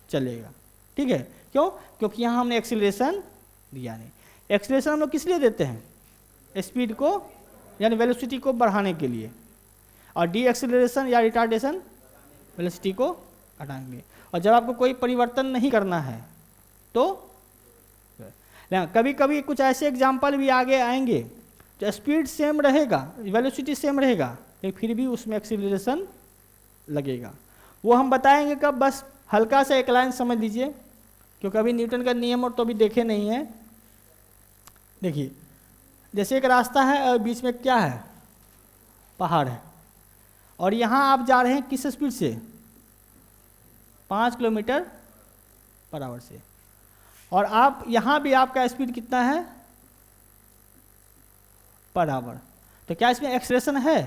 चलेगा। ठीक है, क्यों, क्योंकि यहाँ हमने एक्सीलरेशन दिया नहीं। एक्सीलरेशन हम लोग किस लिए देते हैं, स्पीड को यानी वेलोसिटी को बढ़ाने के लिए, और डी एक्सीलरेशन या रिटार्डेशन वेलोसिटी को हटाएंगे। और जब आपको कोई परिवर्तन नहीं करना है तो कभी कभी कुछ ऐसे एग्जाम्पल भी आगे आएंगे तो स्पीड सेम रहेगा, वेलोसिटी सेम रहेगा, लेकिन फिर भी उसमें एक्सीलरेशन लगेगा। वो हम बताएंगे कब, बस हल्का सा एक लाइन समझ लीजिए, क्योंकि अभी न्यूटन का नियम और तो अभी देखे नहीं है। देखिए, जैसे एक रास्ता है और बीच में क्या है, पहाड़ है, और यहाँ आप जा रहे हैं किस स्पीड से, 5 किलोमीटर पर आवर से, और आप यहाँ भी आपका स्पीड कितना है, पर आवर। तो क्या इसमें एक्सीलरेशन है,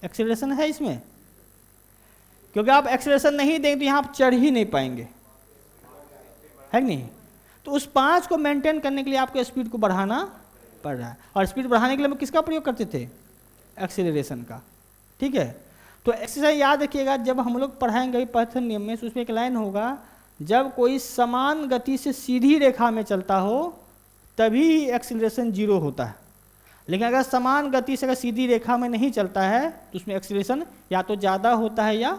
एक्सीलरेशन है इसमें, क्योंकि आप एक्सीलरेशन नहीं देंगे तो यहाँ आप चढ़ ही नहीं पाएंगे, है नहीं। तो उस 5 को मेंटेन करने के लिए आपको स्पीड को बढ़ाना पड़ रहा है, और स्पीड बढ़ाने के लिए हम किसका प्रयोग करते थे, एक्सीलरेशन का। ठीक है, तो एक्सरसाइज याद रखिएगा, जब हम लोग पढ़ाएंगे पर्थन नियम में, उसमें एक लाइन होगा, जब कोई समान गति से सीधी रेखा में चलता हो तभी एक्सीलरेशन 0 होता है। लेकिन अगर समान गति से अगर सीधी रेखा में नहीं चलता है तो उसमें एक्सीलरेशन या तो ज़्यादा होता है या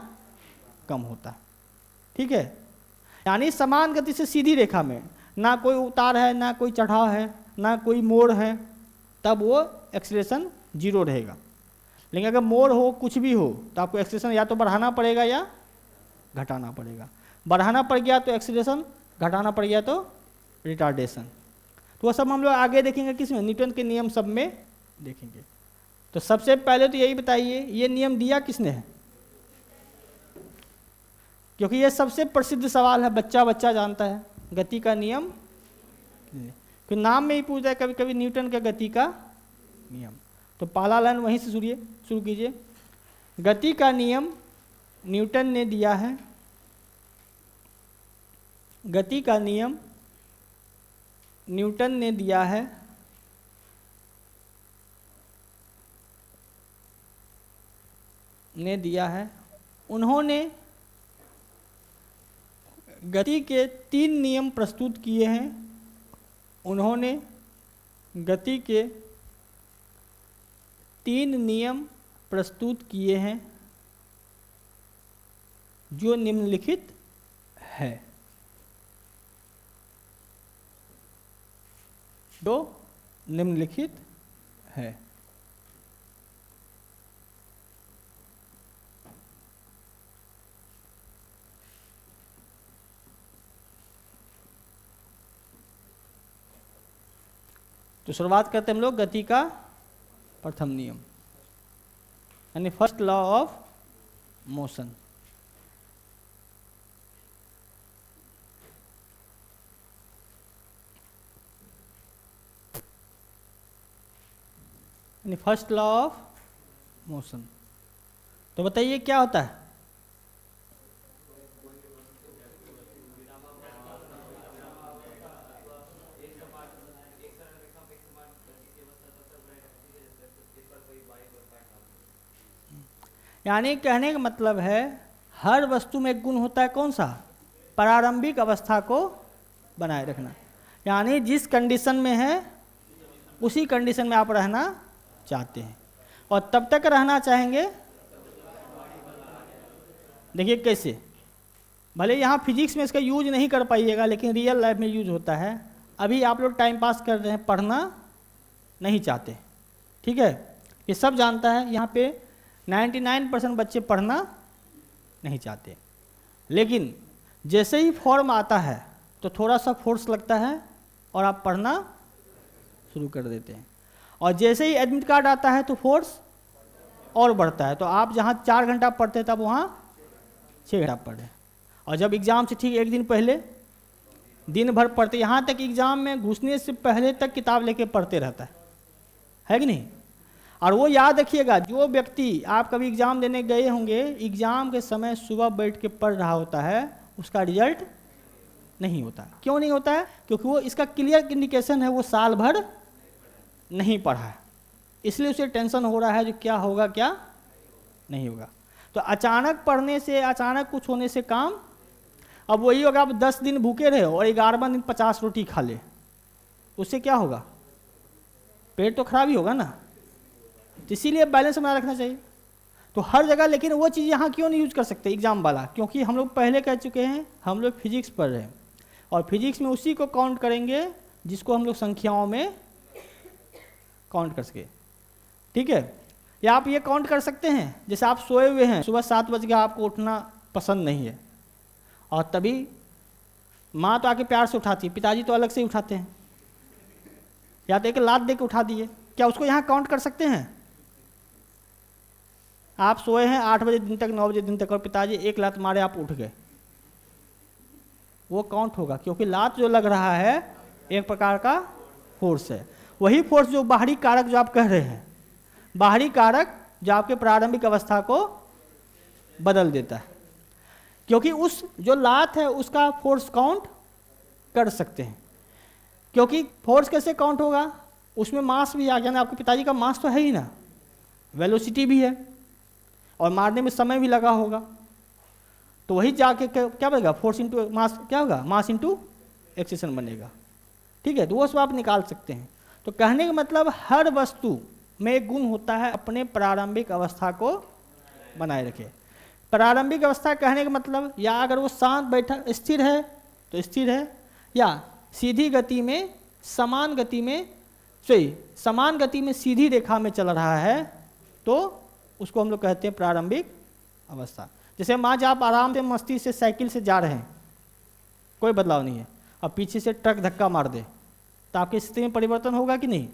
कम होता है। ठीक है, यानी समान गति से सीधी रेखा में, ना कोई उतार है, ना कोई चढ़ाव है, ना कोई मोड़ है, तब वो एक्सीलरेशन 0 रहेगा। लेकिन अगर मोड़ हो, कुछ भी हो, तो आपको एक्सीलरेशन या तो बढ़ाना पड़ेगा या घटाना पड़ेगा। बढ़ाना पड़ गया तो एक्सीलरेशन, घटाना पड़ गया तो रिटार्डेशन। तो वो सब हम लोग आगे देखेंगे, किसमें, न्यूटन के नियम सब में देखेंगे। तो सबसे पहले तो यही बताइए, ये नियम दिया किसने है, क्योंकि ये सबसे प्रसिद्ध सवाल है, बच्चा बच्चा जानता है गति का नियम, क्योंकि नाम में ही पूछता है कभी कभी न्यूटन के गति का नियम। तो पहला लाइन वहीं से शुरू कीजिए। गति का नियम न्यूटन ने दिया है, गति का नियम न्यूटन ने दिया है, उन्होंने गति के 3 नियम प्रस्तुत किए हैं। उन्होंने गति के 3 नियम प्रस्तुत किए हैं जो निम्नलिखित है। जो निम्नलिखित है। तो शुरुआत करते हैं हम लोग गति का प्रथम नियम, यानी फर्स्ट लॉ ऑफ मोशन। यानी फर्स्ट लॉ ऑफ मोशन। तो बताइए क्या होता है? यानी कहने का मतलब है हर वस्तु में एक गुण होता है, कौन सा? प्रारंभिक अवस्था को बनाए रखना। यानी जिस कंडीशन में है उसी कंडीशन में आप रहना चाहते हैं, और तब तक रहना चाहेंगे। देखिए कैसे, भले यहाँ फिजिक्स में इसका यूज नहीं कर पाइएगा लेकिन रियल लाइफ में यूज होता है। अभी आप लोग टाइम पास कर रहे हैं, पढ़ना नहीं चाहते, ठीक है, ये सब जानता है। यहाँ पे 99% बच्चे पढ़ना नहीं चाहते, लेकिन जैसे ही फॉर्म आता है तो थोड़ा सा फोर्स लगता है और आप पढ़ना शुरू कर देते हैं, और जैसे ही एडमिट कार्ड आता है तो फोर्स और बढ़ता है। तो आप जहाँ 4 घंटा पढ़ते हैं तब वहाँ 6 घंटा पढ़े, और जब एग्ज़ाम से ठीक 1 दिन पहले दिन भर पढ़ते, यहाँ तक एग्ज़ाम में घुसने से पहले तक किताब लेके पढ़ते रहता है कि नहीं? और वो याद रखिएगा, जो व्यक्ति आप कभी एग्ज़ाम देने गए होंगे, एग्ज़ाम के समय सुबह बैठ के पढ़ रहा होता है, उसका रिजल्ट नहीं होता। क्यों नहीं होता है? क्योंकि वो इसका क्लियर इंडिकेशन है वो साल भर नहीं पढ़ा है, इसलिए उसे टेंशन हो रहा है जो क्या होगा क्या नहीं होगा। तो अचानक पढ़ने से, अचानक कुछ होने से काम, अब वही होगा आप 10 दिन भूखे रहे और 11वां दिन 50 रोटी खा ले, उससे क्या होगा? पेट तो खराब ही होगा ना। तो इसीलिए बैलेंस बना रखना चाहिए। तो हर जगह, लेकिन वो चीज़ यहाँ क्यों नहीं यूज कर सकते एग्जाम वाला? क्योंकि हम लोग पहले कह चुके हैं, हम लोग फिजिक्स पढ़ रहे हैं, और फिजिक्स में उसी को काउंट करेंगे जिसको हम लोग संख्याओं में काउंट कर सके, ठीक है। या आप ये काउंट कर सकते हैं, जैसे आप सोए हुए हैं, सुबह 7 बज गया, आपको उठना पसंद नहीं है, और तभी माँ तो आके प्यार से उठाती है, पिताजी तो अलग से ही उठाते हैं, या तो एक लात दे के उठा दिए, क्या उसको यहाँ काउंट कर सकते हैं? आप सोए हैं 8 बजे दिन तक, 9 बजे दिन तक, और पिताजी एक लात मारे, आप उठ गए, वो काउंट होगा, क्योंकि लात जो लग रहा है एक प्रकार का फोर्स है। वही फोर्स जो बाहरी कारक जो आप कह रहे हैं, बाहरी कारक जो आपके प्रारंभिक अवस्था को बदल देता है, क्योंकि उस जो लात है उसका फोर्स काउंट कर सकते हैं। क्योंकि फोर्स कैसे काउंट होगा? उसमें मास भी आ गया ना, आपके पिताजी का मास तो है ही ना, वेलोसिटी भी है, और मारने में समय भी लगा होगा, तो वही जाके क्या बनेगा? फोर्स इंटू मास, क्या होगा? मास इंटू एक्सेशन बनेगा, ठीक है। तो वो सब आप निकाल सकते हैं। तो कहने का मतलब हर वस्तु में एक गुण होता है अपने प्रारंभिक अवस्था को बनाए रखे। प्रारंभिक अवस्था कहने का मतलब, या अगर वो शांत बैठा स्थिर है तो स्थिर है, या सीधी गति में, समान गति में, समान गति में सीधी रेखा में चल रहा है, तो उसको हम लोग कहते हैं प्रारंभिक अवस्था। जैसे मान लीजिए आप आराम से मस्ती से साइकिल से जा रहे हैं, कोई बदलाव नहीं है, और पीछे से ट्रक धक्का मार दे, तो आपकी स्थिति में परिवर्तन होगा कि नहीं?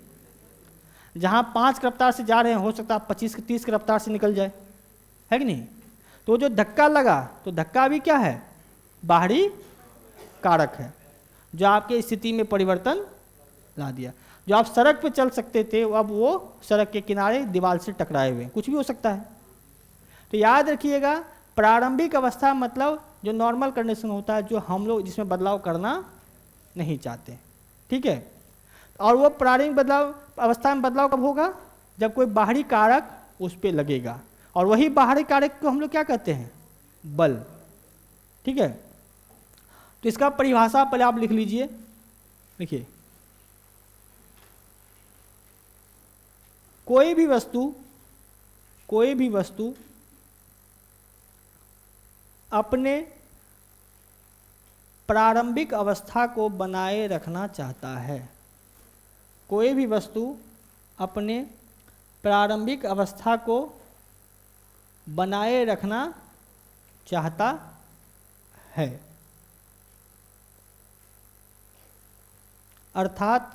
जहाँ 5 की रफ्तार से जा रहे हैं, हो सकता है 25-30 की रफ्तार से निकल जाए, है कि नहीं? तो जो धक्का लगा, तो धक्का भी क्या है? बाहरी कारक है, जो आपके स्थिति में परिवर्तन ला दिया। जो आप सड़क पे चल सकते थे, अब वो सड़क के किनारे दीवार से टकराए हुए, कुछ भी हो सकता है। तो याद रखिएगा, प्रारंभिक अवस्था मतलब जो नॉर्मल कंडीशन होता है, जो हम लोग जिसमें बदलाव करना नहीं चाहते, ठीक है। और वो प्रारंभिक बदलाव अवस्था में बदलाव कब होगा? जब कोई बाहरी कारक उस पर लगेगा, और वही बाहरी कारक को हम लोग क्या कहते हैं? बल, ठीक है। तो इसका परिभाषा पहले आप लिख लीजिए, देखिए कोई भी वस्तु अपने प्रारंभिक अवस्था को बनाए रखना चाहता है। कोई भी वस्तु अपने प्रारंभिक अवस्था को बनाए रखना चाहता है। अर्थात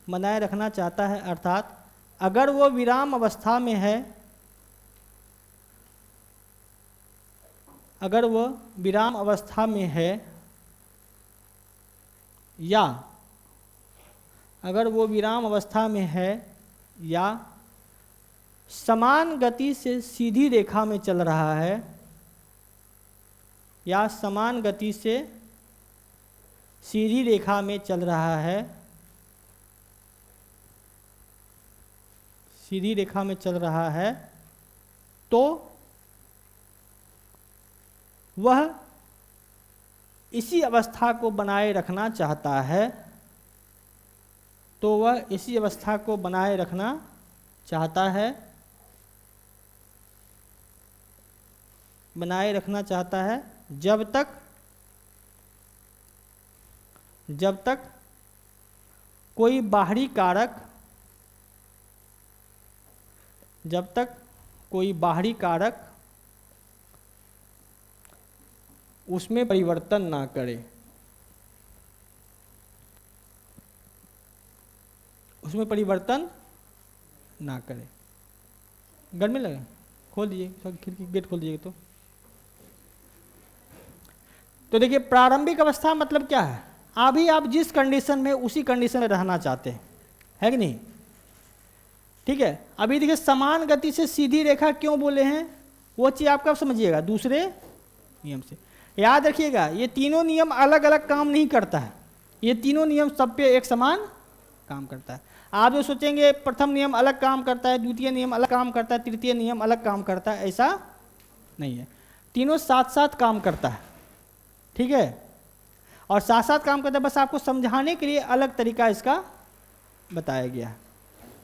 बनाए रखना चाहता है, अर्थात अगर वो विराम अवस्था में है, अगर वो विराम अवस्था में है, या अगर वो विराम अवस्था में है या समान गति से सीधी रेखा में चल रहा है, या समान गति से सीधी रेखा में चल रहा है, सीधी रेखा में चल रहा है, तो वह इसी अवस्था को बनाए रखना चाहता है, तो वह इसी अवस्था को बनाए रखना चाहता है, बनाए रखना चाहता है जब तक कोई बाहरी कारक, जब तक कोई बाहरी कारक उसमें परिवर्तन ना करे, उसमें परिवर्तन ना करे। गर्मी लगे, खोल दीजिए खिड़की, गेट खोल दीजिएगा। तो देखिए प्रारंभिक अवस्था मतलब क्या है, अभी आप जिस कंडीशन में उसी कंडीशन में रहना चाहते हैं, है कि नहीं? ठीक है, अभी देखिए समान गति से सीधी रेखा क्यों बोले हैं, वो चीज़ आप कब समझिएगा, दूसरे नियम से। याद रखिएगा ये तीनों नियम अलग अलग काम नहीं करता है, ये तीनों नियम सब पे एक समान काम करता है। आप जो सोचेंगे प्रथम नियम अलग काम करता है, द्वितीय नियम अलग काम करता है, तृतीय नियम अलग काम करता है, ऐसा नहीं है, तीनों साथ साथ काम करता है। ठीक है, और साथ साथ काम करता है, बस आपको समझाने के लिए अलग तरीका इसका बताया गया है।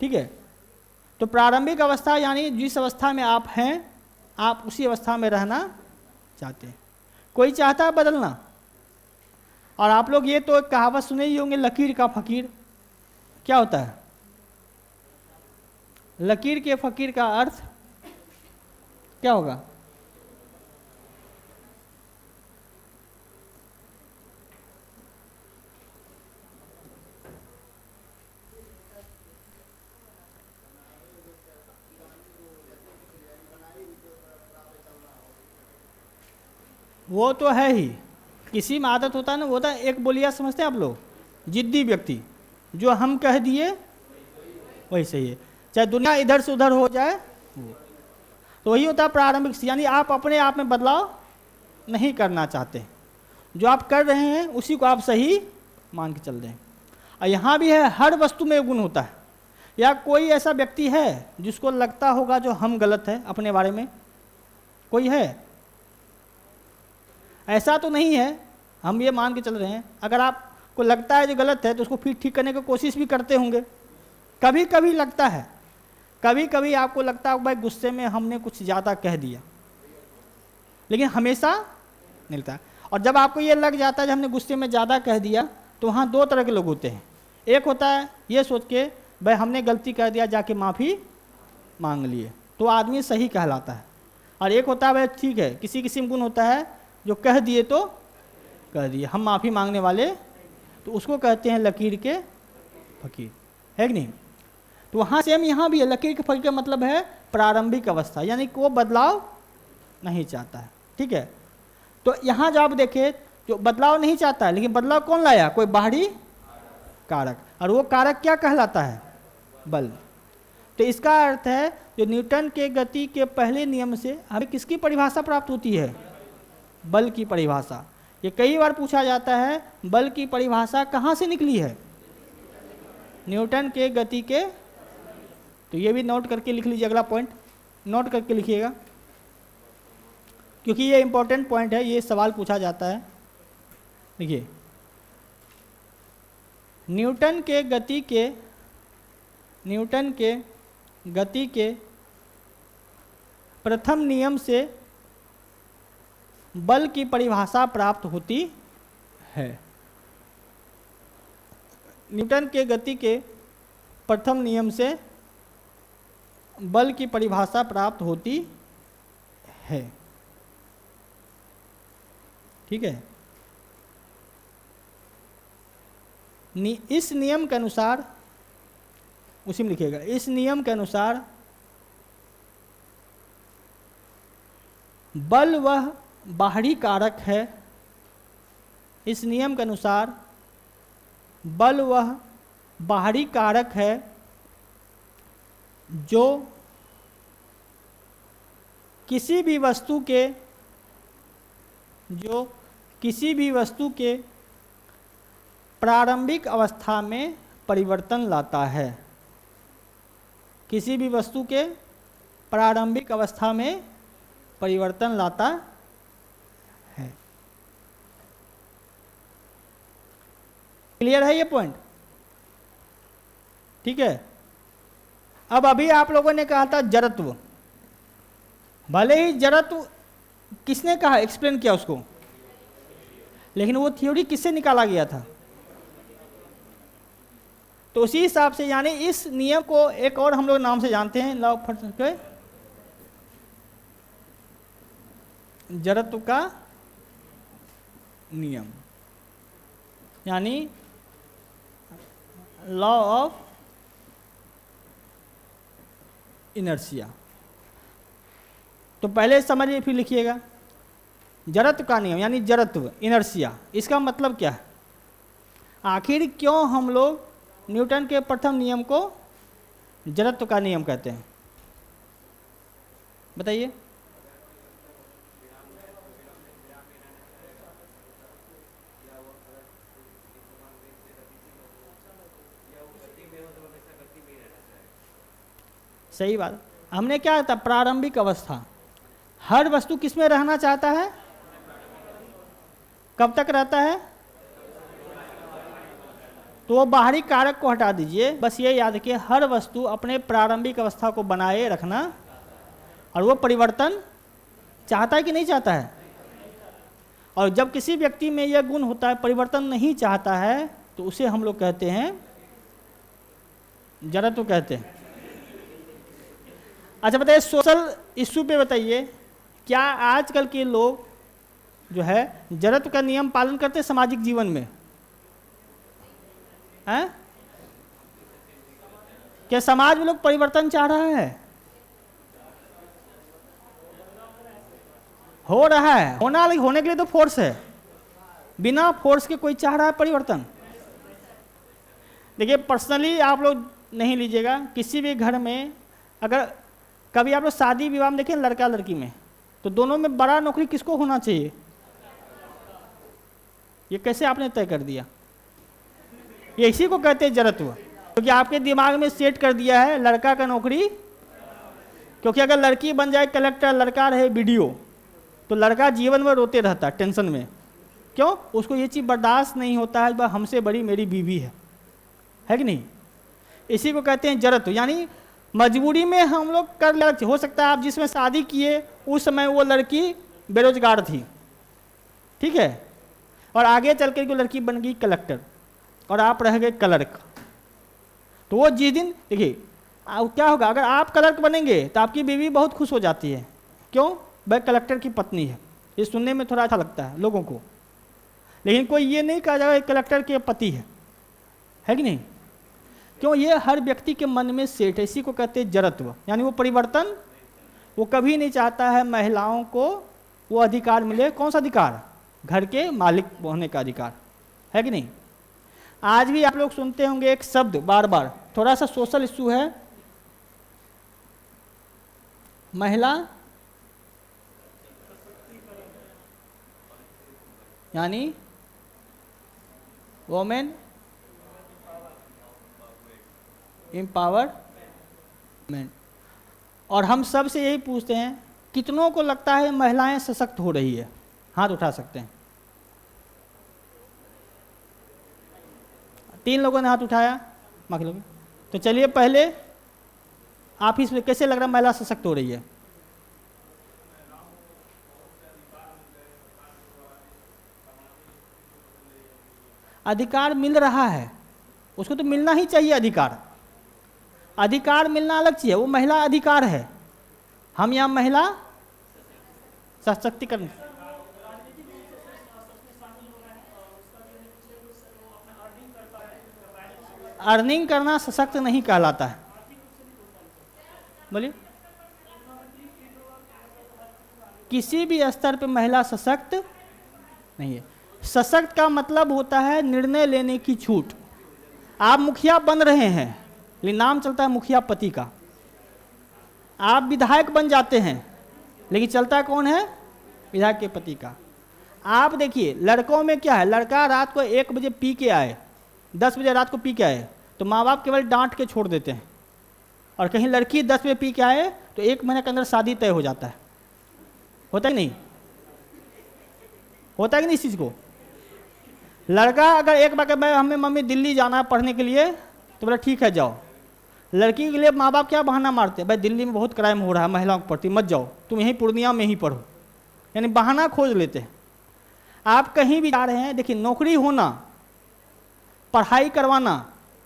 ठीक है, तो प्रारंभिक अवस्था यानी जिस अवस्था में आप हैं आप उसी अवस्था में रहना चाहते हैं। कोई चाहता है बदलना, और आप लोग ये तो एक कहावत सुने ही होंगे, लकीर का फकीर। क्या होता है लकीर के फकीर का अर्थ क्या होगा? वो तो है ही, किसी में आदत होता है ना, वो होता है एक बोलिया, समझते हैं आप लोग, जिद्दी व्यक्ति, जो हम कह दिए वही सही है, चाहे दुनिया इधर से उधर हो जाए। तो वही होता है प्रारंभिक, यानी आप अपने आप में बदलाव नहीं करना चाहते, जो आप कर रहे हैं उसी को आप सही मान के चल रहे हैं। और यहाँ भी है, हर वस्तु में गुण होता है। या कोई ऐसा व्यक्ति है जिसको लगता होगा जो हम गलत है अपने बारे में? कोई है? ऐसा तो नहीं है, हम ये मान के चल रहे हैं। अगर आपको लगता है जो गलत है तो उसको फिर ठीक करने की कोशिश भी करते होंगे। कभी कभी लगता है, कभी कभी आपको लगता है भाई गुस्से में हमने कुछ ज़्यादा कह दिया, लेकिन हमेशा नहीं लगता। और जब आपको ये लग जाता है कि हमने गुस्से में ज़्यादा कह दिया, तो वहाँ दो तरह के लोग होते हैं। एक होता है ये सोच के भाई हमने गलती कर दिया, जाके माफ़ी मांग लिए, तो आदमी सही कहलाता है। और एक होता है भाई ठीक है, किसी किसी में गुण होता है जो कह दिए तो कह दिए, हम माफ़ी मांगने वाले, तो उसको कहते हैं लकीर के फकीर, है कि नहीं? तो वहाँ सेम यहाँ भी है, लकीर के फकीर का मतलब है प्रारंभिक अवस्था, यानी कि वो बदलाव नहीं चाहता है। ठीक है, तो यहाँ जब आप देखें जो बदलाव नहीं चाहता है, लेकिन बदलाव कौन लाया? कोई बाहरी कारक, और वो कारक क्या कहलाता है? बल। तो इसका अर्थ है जो न्यूटन के गति के पहले नियम से हमें किसकी परिभाषा प्राप्त होती है? बल की परिभाषा। ये कई बार पूछा जाता है, बल की परिभाषा कहाँ से निकली है? न्यूटन के गति के। तो ये भी नोट करके लिख लीजिए, अगला पॉइंट नोट करके लिखिएगा, क्योंकि ये इंपॉर्टेंट पॉइंट है, ये सवाल पूछा जाता है। देखिए न्यूटन के गति के प्रथम नियम से बल की परिभाषा प्राप्त होती है। न्यूटन के गति के प्रथम नियम से बल की परिभाषा प्राप्त होती है। ठीक है। इस नियम के अनुसार, उसी में लिखिएगा, इस नियम के अनुसार बल वह बाहरी कारक है। इस नियम के अनुसार बल वह बाहरी कारक है जो किसी भी वस्तु के प्रारंभिक अवस्था में परिवर्तन लाता है। किसी भी वस्तु के प्रारंभिक अवस्था में परिवर्तन लाता है। क्लियर है ये पॉइंट? ठीक है। अब अभी आप लोगों ने कहा था जड़त्व। भले ही जड़त्व किसने कहा, एक्सप्लेन किया उसको, लेकिन वो थ्योरी किससे निकाला गया था? तो उसी हिसाब से, यानी इस नियम को एक और हम लोग नाम से जानते हैं, लॉ ऑफ जड़त्व का नियम, यानी लॉ ऑफ इनर्शिया। तो पहले समझिए फिर लिखिएगा। जड़त्व का नियम यानी जड़त्व, इनर्शिया, इसका मतलब क्या है? आखिर क्यों हम लोग न्यूटन के प्रथम नियम को जड़त्व का नियम कहते हैं? बताइए। सही बात। हमने क्या था, प्रारंभिक अवस्था। हर वस्तु किस में रहना चाहता है? कब तक रहता है? तो वो बाहरी कारक को हटा दीजिए, बस ये याद रखिए, हर वस्तु अपने प्रारंभिक अवस्था को बनाए रखना, और वो परिवर्तन चाहता है कि नहीं चाहता है? और जब किसी व्यक्ति में यह गुण होता है, परिवर्तन नहीं चाहता है, तो उसे हम लोग कहते हैं जड़त्व कहते हैं। अच्छा बताइए, सोशल इश्यू पे बताइए, क्या आजकल के लोग जो है जड़त्व का नियम पालन करते हैं सामाजिक जीवन में? हैं? क्या समाज में लोग परिवर्तन चाह रहा है? हो रहा है। होने के लिए तो फोर्स है, बिना फोर्स के कोई चाह रहा है परिवर्तन? देखिए, पर्सनली आप लोग नहीं लीजिएगा, किसी भी घर में अगर कभी आप लोग शादी विवाह में देखें लड़का लड़की में, तो दोनों में बड़ा नौकरी किसको होना चाहिए? ये कैसे आपने तय कर दिया? ये इसी को कहते हैं जड़त्व, क्योंकि आपके दिमाग में सेट कर दिया है लड़का का नौकरी। क्योंकि अगर लड़की बन जाए कलेक्टर, लड़का रहे बीडीओ, तो लड़का जीवन में रोते रहता है, टेंशन में। क्यों? उसको ये चीज़ बर्दाश्त नहीं होता है, वह हमसे बड़ी मेरी बीवी है कि नहीं? इसी को कहते हैं जड़त्व, यानी मजबूरी में हम लोग कर ले। हो सकता है आप जिसमें शादी किए उस समय वो लड़की बेरोजगार थी, ठीक है, और आगे चल के वो लड़की बन गई कलेक्टर और आप रह गए क्लर्क। तो वो जिस दिन, देखिए क्या होगा, अगर आप क्लर्क बनेंगे तो आपकी बीवी बहुत खुश हो जाती है। क्यों? वह कलेक्टर की पत्नी है। ये सुनने में थोड़ा अच्छा लगता है लोगों को, लेकिन कोई ये नहीं कहा जाएगा कलेक्टर के पति है कि नहीं? क्यों? ये हर व्यक्ति के मन में सेट है। इसी को कहते हैं जड़त्व, यानी वो परिवर्तन वो कभी नहीं चाहता है महिलाओं को वो अधिकार मिले। कौन सा अधिकार? घर के मालिक होने का अधिकार, है कि नहीं? आज भी आप लोग सुनते होंगे एक शब्द बार बार, थोड़ा सा सोशल इश्यू है, महिला यानी वोमेन एम्पावरमेंट। और हम सब से यही पूछते हैं, कितनों को लगता है महिलाएं सशक्त हो रही है? हाथ उठा सकते हैं। 3 लोगों ने हाथ उठाया, बाकी लोग। तो चलिए पहले आप ही कैसे लग रहा है महिला सशक्त हो रही है? अधिकार मिल रहा है, उसको तो मिलना ही चाहिए अधिकार। अधिकार मिलना अलग चीज है, वो महिला अधिकार है। हम यहाँ महिला सशक्तिकरण, अर्निंग करना सशक्त नहीं कहलाता है। बोलिए, किसी भी स्तर पे महिला सशक्त नहीं है। सशक्त का मतलब होता है निर्णय लेने की छूट। आप मुखिया बन रहे हैं, लेकिन नाम चलता है मुखिया पति का। आप विधायक बन जाते हैं, लेकिन चलता कौन है? विधायक के पति का। आप देखिए लड़कों में क्या है, लड़का रात को 1 बजे पी के आए, 10 बजे रात को पी के आए, तो माँ बाप केवल डांट के छोड़ देते हैं। और कहीं लड़की 10 बजे पी के आए तो 1 महीने के अंदर शादी तय हो जाता है। होता है नहीं? होता है कि नहीं इस चीज़ को? लड़का अगर एक बार मैं हमें मम्मी दिल्ली जाना है पढ़ने के लिए, तो बोला ठीक है जाओ। लड़की के लिए माँ बाप क्या बहाना मारते हैं, भाई दिल्ली में बहुत क्राइम हो रहा है महिलाओं के प्रति, मत जाओ, तुम यहीं पूर्णिया में ही पढ़ो। यानी बहाना खोज लेते हैं। आप कहीं भी जा रहे हैं, देखिए नौकरी होना, पढ़ाई करवाना,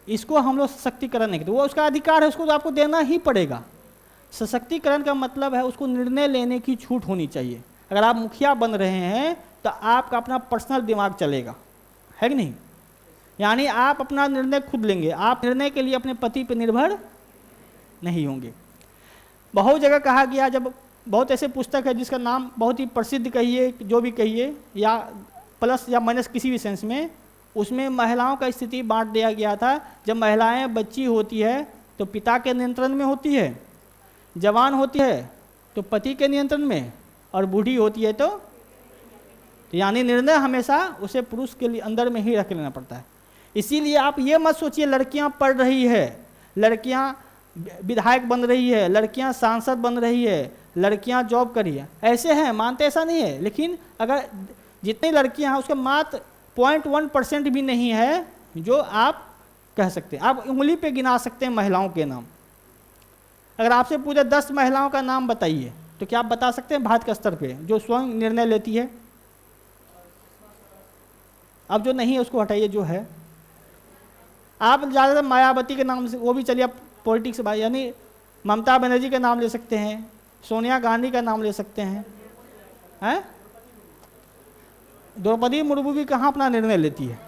इसको हम लोग सशक्तिकरण नहीं कहते, वो उसका अधिकार है, उसको तो आपको देना ही पड़ेगा। सशक्तिकरण का मतलब है उसको निर्णय लेने की छूट होनी चाहिए। अगर आप मुखिया बन रहे हैं तो आपका अपना पर्सनल दिमाग चलेगा, है कि नहीं? यानी आप अपना निर्णय खुद लेंगे, आप निर्णय के लिए अपने पति पर निर्भर नहीं होंगे। बहुत जगह कहा गया, जब बहुत ऐसे पुस्तक है जिसका नाम बहुत ही प्रसिद्ध कहिए, जो भी कहिए, या प्लस या माइनस किसी भी सेंस में, उसमें महिलाओं का स्थिति बांट दिया गया था। जब महिलाएं बच्ची होती है तो पिता के नियंत्रण में होती है, जवान होती है तो पति के नियंत्रण में, और बूढ़ी होती है तो यानी निर्णय हमेशा उसे पुरुष के लिए अंदर में ही रख लेना पड़ता है। इसीलिए आप ये मत सोचिए लड़कियां पढ़ रही है, लड़कियां विधायक बन रही है, लड़कियां सांसद बन रही है, लड़कियां जॉब कर रही है, ऐसे हैं, मानते ऐसा नहीं है। लेकिन अगर जितनी लड़कियां हैं उसके मात्र 0.1% भी नहीं है जो आप कह सकते हैं। आप उंगली पे गिना सकते हैं महिलाओं के नाम। अगर आपसे पूछे 10 महिलाओं का नाम बताइए, तो क्या आप बता सकते हैं भारत के स्तर पे जो स्वयं निर्णय लेती है? अब जो नहीं है उसको हटाइए, जो है आप ज़्यादातर मायावती के नाम से, वो भी चलिए आप पॉलिटिक्स से, यानी ममता बनर्जी का नाम ले सकते हैं, सोनिया गांधी का नाम ले सकते हैं, हैं? द्रौपदी मुर्मू भी कहाँ अपना निर्णय लेती है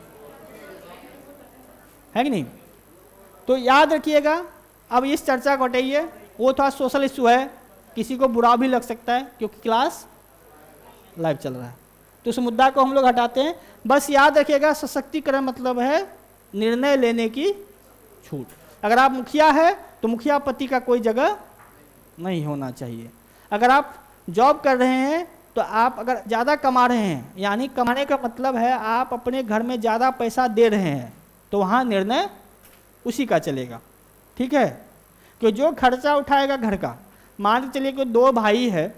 कि नहीं? तो याद रखिएगा। अब इस चर्चा को हटाइए, वो थोड़ा सोशल इशू है, किसी को बुरा भी लग सकता है क्योंकि क्लास लाइव चल रहा है, तो उस मुद्दा को हम लोग हटाते हैं। बस याद रखिएगा सशक्तिकरण मतलब है निर्णय लेने की छूट। अगर आप मुखिया है तो मुखिया पति का कोई जगह नहीं होना चाहिए। अगर आप जॉब कर रहे हैं तो आप अगर ज़्यादा कमा रहे हैं, यानी कमाने का मतलब है आप अपने घर में ज़्यादा पैसा दे रहे हैं, तो वहाँ निर्णय उसी का चलेगा, ठीक है? कि जो खर्चा उठाएगा घर का, मान के चलिए कि 2 भाई है,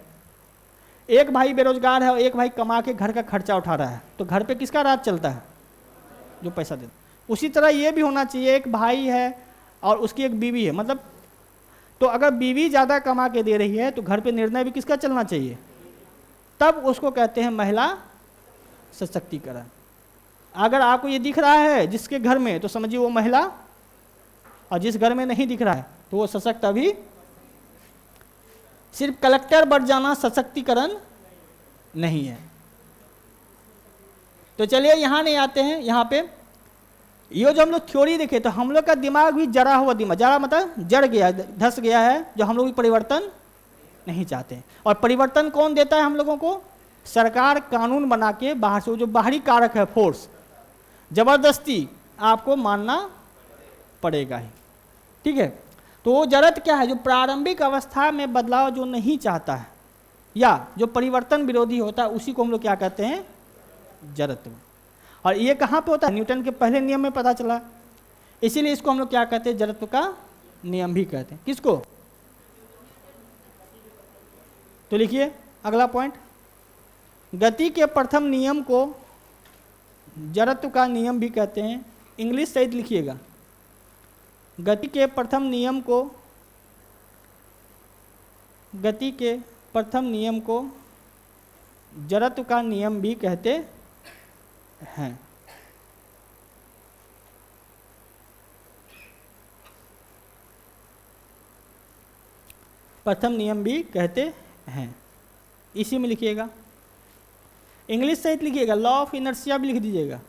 एक भाई बेरोजगार है और एक भाई कमा के घर का खर्चा उठा रहा है, तो घर पे किसका राज चलता है? जो पैसा देता। उसी तरह ये भी होना चाहिए, एक भाई है और उसकी एक बीवी है, मतलब तो अगर बीवी ज़्यादा कमा के दे रही है तो घर पे निर्णय भी किसका चलना चाहिए? तब उसको कहते हैं महिला सशक्तिकरण। अगर आपको ये दिख रहा है जिसके घर में, तो समझिए वो महिला, और जिस घर में नहीं दिख रहा है तो वो सशक्त अभी। सिर्फ कलेक्टर बढ़ जाना सशक्तिकरण नहीं है। तो चलिए यहाँ नहीं आते हैं, यहाँ पे ये जो हम लोग थ्योरी देखे तो हम लोग का दिमाग भी जड़ा हुआ दिमाग, जड़ा मतलब जड़ गया, धस गया है, जो हम लोग भी परिवर्तन नहीं चाहते। और परिवर्तन कौन देता है हम लोगों को? सरकार कानून बना के बाहर से, जो बाहरी कारक है फोर्स, जबरदस्ती आपको मानना पड़ेगा ही, ठीक है? तो वो जड़त क्या है? जो प्रारंभिक अवस्था में बदलाव जो नहीं चाहता है या जो परिवर्तन विरोधी होता है, उसी को हम लोग क्या कहते हैं? जड़त्व। और ये कहाँ पे होता है? न्यूटन के पहले नियम में पता चला, इसीलिए इसको हम लोग क्या कहते हैं? जड़त्व का नियम भी कहते हैं। किसको? तो लिखिए अगला पॉइंट, गति के प्रथम नियम को जड़त्व का नियम भी कहते हैं। इंग्लिश सहित लिखिएगा। गति के प्रथम नियम को जड़त्व का नियम भी कहते हैं। प्रथम नियम भी कहते हैं, इसी में लिखिएगा। इंग्लिश सहित लिखिएगा, लॉ ऑफ इनर्शिया भी लिख दीजिएगा।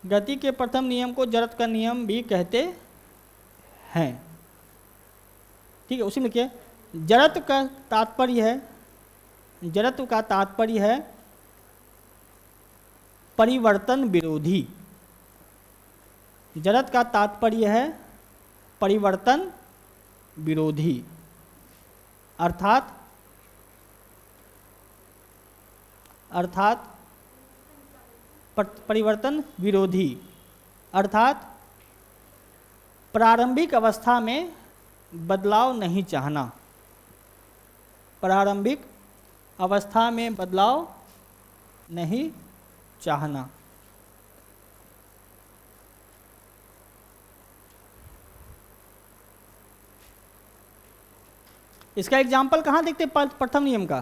गति के प्रथम नियम को जड़त्व का नियम भी कहते हैं, ठीक है, उसी में लिखिए। जड़त्व का तात्पर्य है परिवर्तन विरोधी। जड़त्व का तात्पर्य है परिवर्तन विरोधी, अर्थात परिवर्तन विरोधी अर्थात प्रारंभिक अवस्था में बदलाव नहीं चाहना। प्रारंभिक अवस्था में बदलाव नहीं चाहना। इसका एग्जाम्पल कहाँ देखते हैं प्रथम नियम का?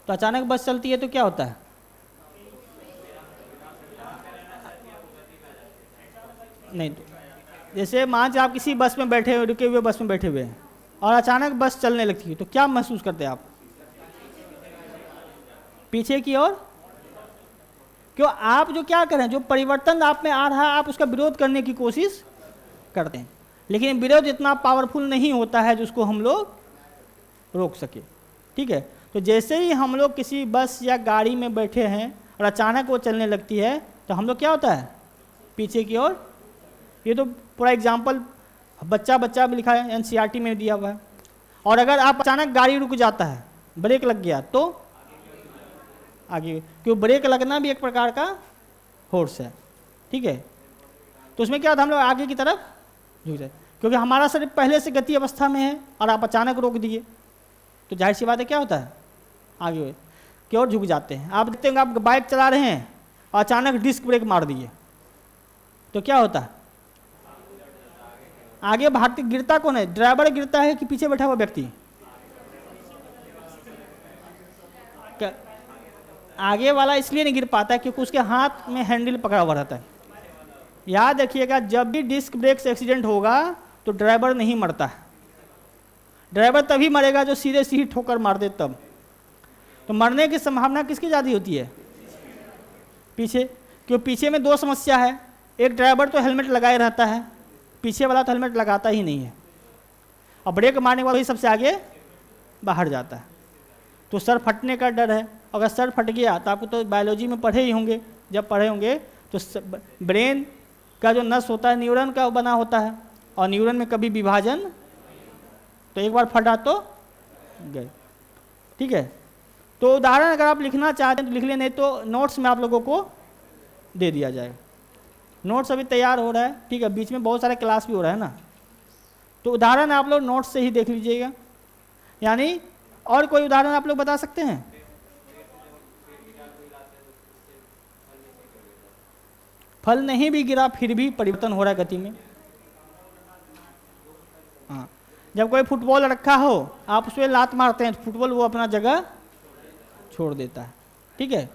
तो अचानक बस चलती है तो क्या होता है? नहीं, तो जैसे मान लीजिए आप किसी बस में बैठे हुए, रुके हुए बस में बैठे हुए हैं और अचानक बस चलने लगती है, तो क्या महसूस करते हैं आप? पीछे की ओर। क्यों? आप जो क्या करें, जो परिवर्तन आप में आ रहा है, आप उसका विरोध करने की कोशिश करते हैं, लेकिन विरोध इतना पावरफुल नहीं होता है जिसको हम लोग रोक सके। ठीक है, तो जैसे ही हम लोग किसी बस या गाड़ी में बैठे हैं और अचानक वो चलने लगती है, तो हम लोग क्या होता है? पीछे की ओर। ये तो पूरा एग्जाम्पल बच्चा भी लिखा है, एनसीईआरटी में दिया हुआ है। और अगर आप अचानक गाड़ी रुक जाता है, ब्रेक लग गया, तो आगे, क्यों? ब्रेक लगना भी एक प्रकार का फोर्स है। ठीक है, तो उसमें क्या होता है? हम लोग आगे की तरफ झुक जाए, क्योंकि हमारा शरीर पहले से गति अवस्था में है और आप अचानक रोक दिए, तो जाहिर सी बात है क्या होता है? आगे की ओर झुक जाते हैं। आप देखते होंगे, आप बाइक चला रहे हैं और अचानक डिस्क ब्रेक मार दिए, तो क्या होता है? आगे भागते। गिरता कौन है? ड्राइवर गिरता है कि पीछे बैठा हुआ व्यक्ति? आगे वाला इसलिए नहीं गिर पाता है क्योंकि उसके हाथ में हैंडल पकड़ा हुआ रहता है। याद रखिएगा, जब भी डिस्क ब्रेक से एक्सीडेंट होगा तो ड्राइवर नहीं मरता है। ड्राइवर तभी मरेगा जो सीधे ठोकर मार दे, तब। तो मरने की संभावना किसकी ज़्यादा होती है? पीछे। क्यों? पीछे में दो समस्या है, एक ड्राइवर तो हेलमेट लगाए रहता है, पीछे वाला तो हेलमेट लगाता ही नहीं है, और ब्रेक मारने वाला ही सबसे आगे बाहर जाता है, तो सर फटने का डर है। अगर सर फट गया तो आपको तो बायोलॉजी में पढ़े ही होंगे, जब पढ़े होंगे तो ब्रेन का जो नस होता है न्यूरॉन का बना होता है, और न्यूरॉन में कभी विभाजन, तो एक बार फटा तो गए। ठीक है, तो उदाहरण अगर आप लिखना चाहते हैं तो लिख लें, नहीं तो नोट्स में आप लोगों को दे दिया जाएगा। नोट्स अभी तैयार हो रहा है, ठीक है, बीच में बहुत सारे क्लास भी हो रहा है ना, तो उदाहरण आप लोग नोट्स से ही देख लीजिएगा। यानी और कोई उदाहरण आप लोग बता सकते हैं? फल नहीं भी गिरा फिर भी परिवर्तन हो रहा है गति में। हाँ, जब कोई फुटबॉल रखा हो, आप उसमें लात मारते हैं तो फुटबॉल वो अपना जगह छोड़ देता है। ठीक है,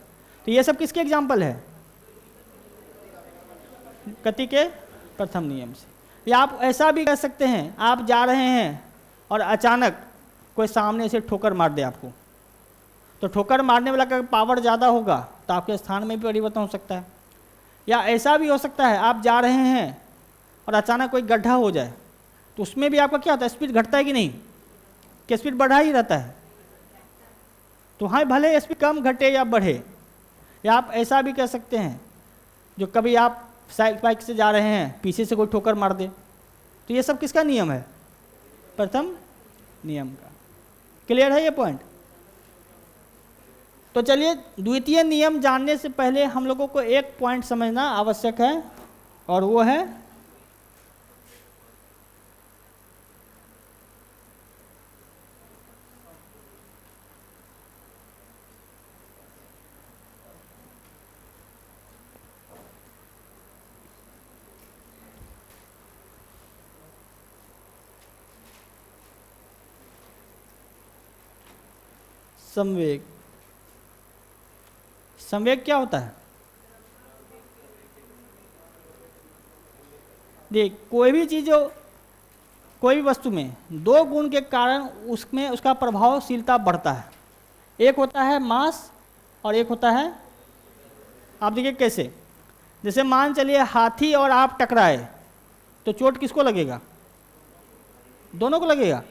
तो ये सब किसके एग्जाम्पल है? गति के प्रथम नियम से। या आप ऐसा भी कर सकते हैं, आप जा रहे हैं और अचानक कोई सामने से ठोकर मार दे आपको, तो ठोकर मारने वाला का पावर ज़्यादा होगा तो आपके स्थान में भी परिवर्तन हो सकता है। या ऐसा भी हो सकता है, आप जा रहे हैं और अचानक कोई गड्ढा हो जाए, तो उसमें भी आपका क्या होता है? स्पीड घटता है कि नहीं? कि स्पीड बढ़ा ही रहता है? तो हाँ, भले स्पीड कम घटे या बढ़े। या आप ऐसा भी कर सकते हैं, जो कभी आप बाइक से जा रहे हैं, पीछे से कोई ठोकर मार दे, तो ये सब किसका नियम है? प्रथम नियम का। क्लियर है ये पॉइंट? तो चलिए, द्वितीय नियम जानने से पहले हम लोगों को एक पॉइंट समझना आवश्यक है, और वो है संवेग। संवेग क्या होता है? देख, कोई भी चीज हो, कोई भी वस्तु में दो गुण के कारण उसमें उसका प्रभावशीलता बढ़ता है। एक होता है मास और एक होता है, आप देखिए कैसे, जैसे मान चलिए हाथी और आप टकराए तो चोट किसको लगेगा? दोनों को लगेगा।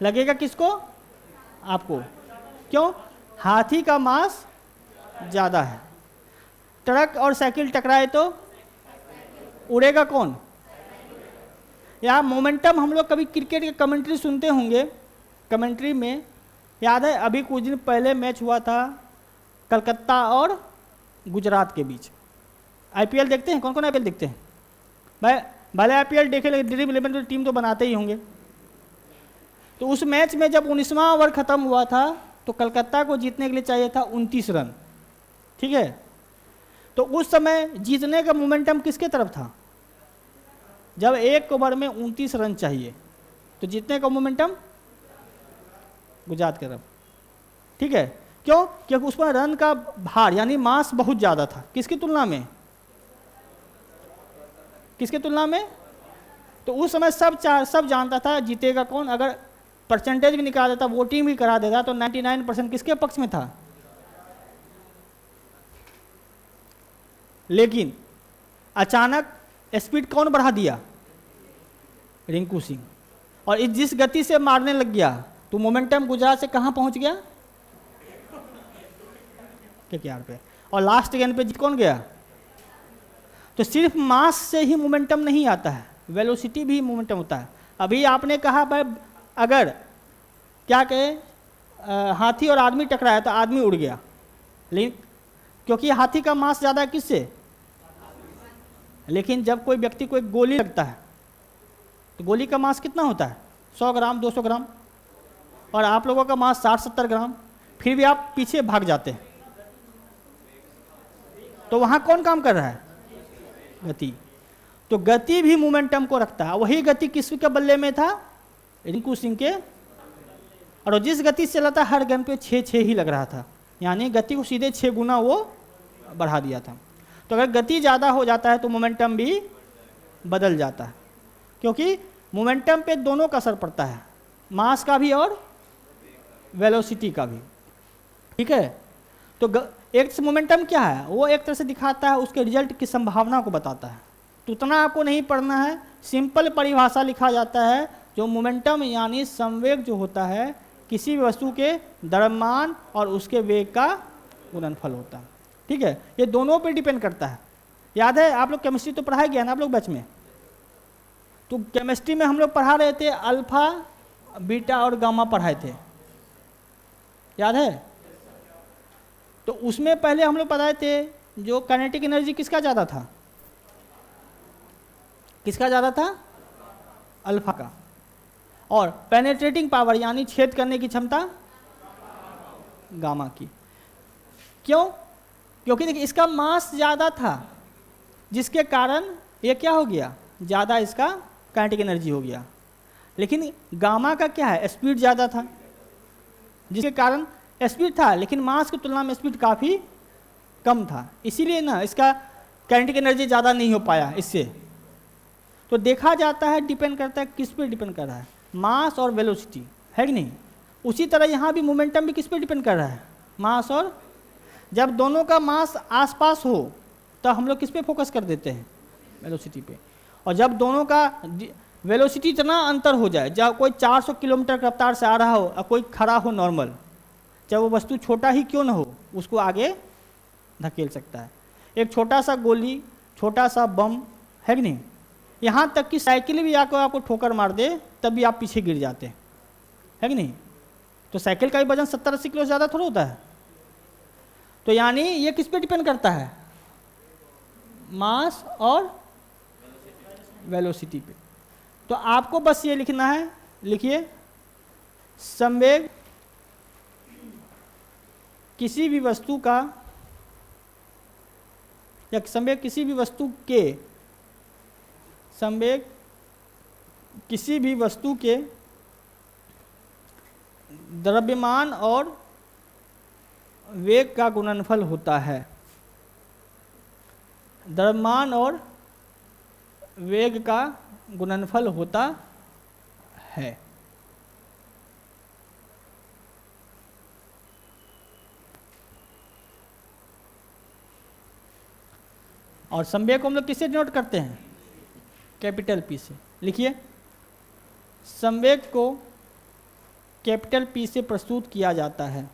लगेगा किसको? आपको। क्यों? हाथी का मास ज़्यादा है। ट्रक और साइकिल टकराए तो उड़ेगा कौन? या मोमेंटम, हम लोग कभी क्रिकेट की कमेंट्री सुनते होंगे, कमेंट्री में याद है अभी कुछ दिन पहले मैच हुआ था कलकत्ता और गुजरात के बीच। आईपीएल देखते हैं? कौन कौन आईपीएल देखते हैं भाई? भले आईपीएल देखे लेकिन ड्रीम 11 तो टीम तो बनाते ही होंगे। तो उस मैच में जब 19वां ओवर खत्म हुआ था तो कलकत्ता को जीतने के लिए चाहिए था 29 रन, ठीक है? तो उस समय जीतने का मोमेंटम किसके तरफ था? जब एक ओवर में 29 रन चाहिए तो जीतने का मोमेंटम गुजरात की तरफ, ठीक है? क्यों? क्योंकि उसमें रन का भार यानी मास बहुत ज़्यादा था। किसकी तुलना में? किसके तुलना में? तो उस समय सब जानता था जीतेगा कौन। अगर परसेंटेज भी निकाल देता, वोटिंग भी करा देता तो 99% किसके पक्ष में था? लेकिन अचानक स्पीड कौन बढ़ा दिया? रिंकू सिंह। और जिस गति से मारने लग गया तो मोमेंटम गुजरात से कहां पहुंच गया? केकेआर पे। और लास्ट गेंद पे जीत कौन गया? तो सिर्फ मास से ही मोमेंटम नहीं आता है, वेलोसिटी भी मोमेंटम होता है। अभी आपने कहा भाई अगर क्या कहे हाथी और आदमी टकराया तो आदमी उड़ गया, लेकिन क्योंकि हाथी का मास ज़्यादा है किससे? लेकिन जब कोई व्यक्ति को एक गोली लगता है तो गोली का मास कितना होता है? 100 ग्राम 200 ग्राम, और आप लोगों का मास 60-70 ग्राम, फिर भी आप पीछे भाग जाते हैं। तो वहाँ कौन काम कर रहा है? गति। तो गति भी मोमेंटम को रखता है। वही गति किसके बल्ले में था? रिंकू सिंह के। और जिस गति से चला था हर गेंद पे 6-6 ही लग रहा था, यानी गति को सीधे 6 गुना वो बढ़ा दिया था। तो अगर गति ज़्यादा हो जाता है तो मोमेंटम भी बदल जाता है, क्योंकि मोमेंटम पे दोनों का असर पड़ता है, मास का भी और वेलोसिटी का भी, ठीक है? तो एक मोमेंटम क्या है? वो एक तरह से दिखाता है उसके रिजल्ट की संभावना को बताता है। तो उतना आपको नहीं पढ़ना है, सिंपल परिभाषा लिखा जाता है जो मोमेंटम यानी संवेग जो होता है किसी भी वस्तु के द्रव्यमान और उसके वेग का गुणनफल होता है, ठीक है? ये दोनों पे डिपेंड करता है। याद है आप लोग केमिस्ट्री तो पढ़ाया गया ना आप लोग बैच में? तो केमिस्ट्री में हम लोग पढ़ा रहे थे अल्फा बीटा और गामा पढ़ाए थे, याद है? तो उसमें पहले हम लोग बताए थे जो काइनेटिक एनर्जी किसका ज़्यादा था? किसका ज़्यादा था? अल्फा का। और पेनेट्रेटिंग पावर यानी छेद करने की क्षमता गामा की। क्यों? क्योंकि देखिए इसका मास ज़्यादा था जिसके कारण ये क्या हो गया? ज़्यादा इसका काइनेटिक एनर्जी हो गया। लेकिन गामा का क्या है? स्पीड ज़्यादा था जिसके कारण स्पीड था, लेकिन मास की तुलना में स्पीड काफ़ी कम था, इसीलिए ना इसका काइनेटिक एनर्जी ज़्यादा नहीं हो पाया इससे। तो देखा जाता है डिपेंड करता है किस पे डिपेंड कर रहा है? मास और वेलोसिटी, है कि नहीं? उसी तरह यहाँ भी मोमेंटम भी किस पे डिपेंड कर रहा है? मास और। जब दोनों का मास आसपास हो तो हम लोग किस पे फोकस कर देते हैं? वेलोसिटी पे। और जब दोनों का वेलोसिटी इतना अंतर हो जाए, जब कोई 400 किलोमीटर की रफ्तार से आ रहा हो और कोई खड़ा हो नॉर्मल, चाहे वो वस्तु छोटा ही क्यों ना हो, उसको आगे धकेल सकता है। एक छोटा सा गोली, छोटा सा बम, है कि नहीं? यहाँ तक कि साइकिल भी आकर आपको ठोकर मार दे तब भी आप पीछे गिर जाते हैं, है कि नहीं? तो साइकिल का भी वजन 70-80 किलो से ज़्यादा थोड़ा होता है। तो यानी ये किस पे डिपेंड करता है? मास और वेलोसिटी पे। तो आपको बस ये लिखना है, लिखिए संवेग किसी भी वस्तु का या संवेग किसी भी वस्तु के, संवेग किसी भी वस्तु के द्रव्यमान और वेग का गुणनफल होता है। द्रव्यमान और वेग का गुणनफल होता है। और संवेग को हम लोग किससे डिनोट करते हैं? कैपिटल पी से। लिखिए, संवेग को कैपिटल पी से प्रस्तुत किया जाता है।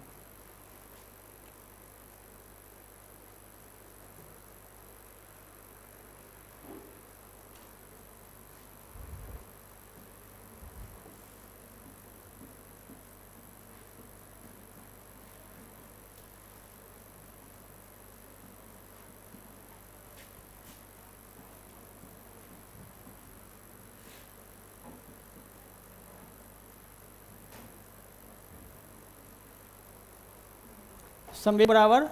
संवेग बराबर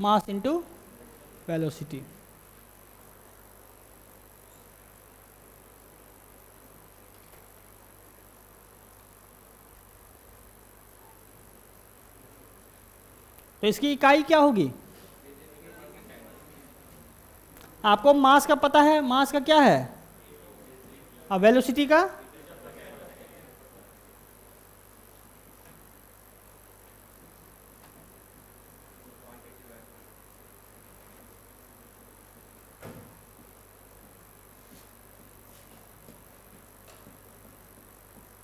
मास इंटू वेलोसिटी। तो इसकी इकाई क्या होगी? आपको मास का पता है, मास का क्या है, और वेलोसिटी का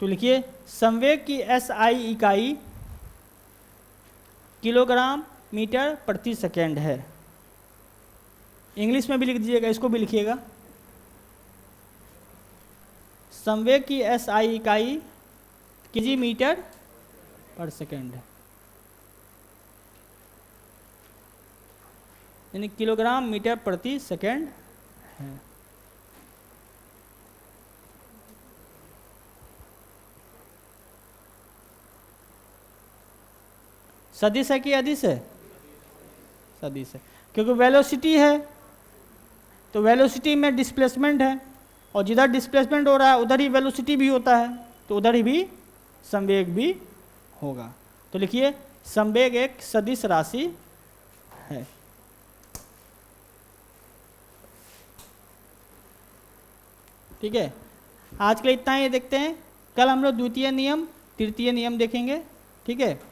तो लिखिए, संवेग की एसआई इकाई किलोग्राम मीटर प्रति सेकेंड है। इंग्लिश में भी लिख दीजिएगा, इसको भी लिखिएगा। संवेग की एसआई इकाई केजी मीटर पर सेकेंड है, यानी किलोग्राम मीटर प्रति सेकेंड है। सदिश है कि अदिश है? सदिश है, क्योंकि वेलोसिटी है तो वेलोसिटी में डिस्प्लेसमेंट है, और जिधर डिस्प्लेसमेंट हो रहा है उधर ही वेलोसिटी भी होता है, तो उधर ही भी संवेग भी होगा। तो लिखिए, संवेग एक सदिश राशि है। ठीक है, आज के लिए इतना ही देखते हैं। कल हम लोग द्वितीय नियम तृतीय नियम देखेंगे। ठीक है।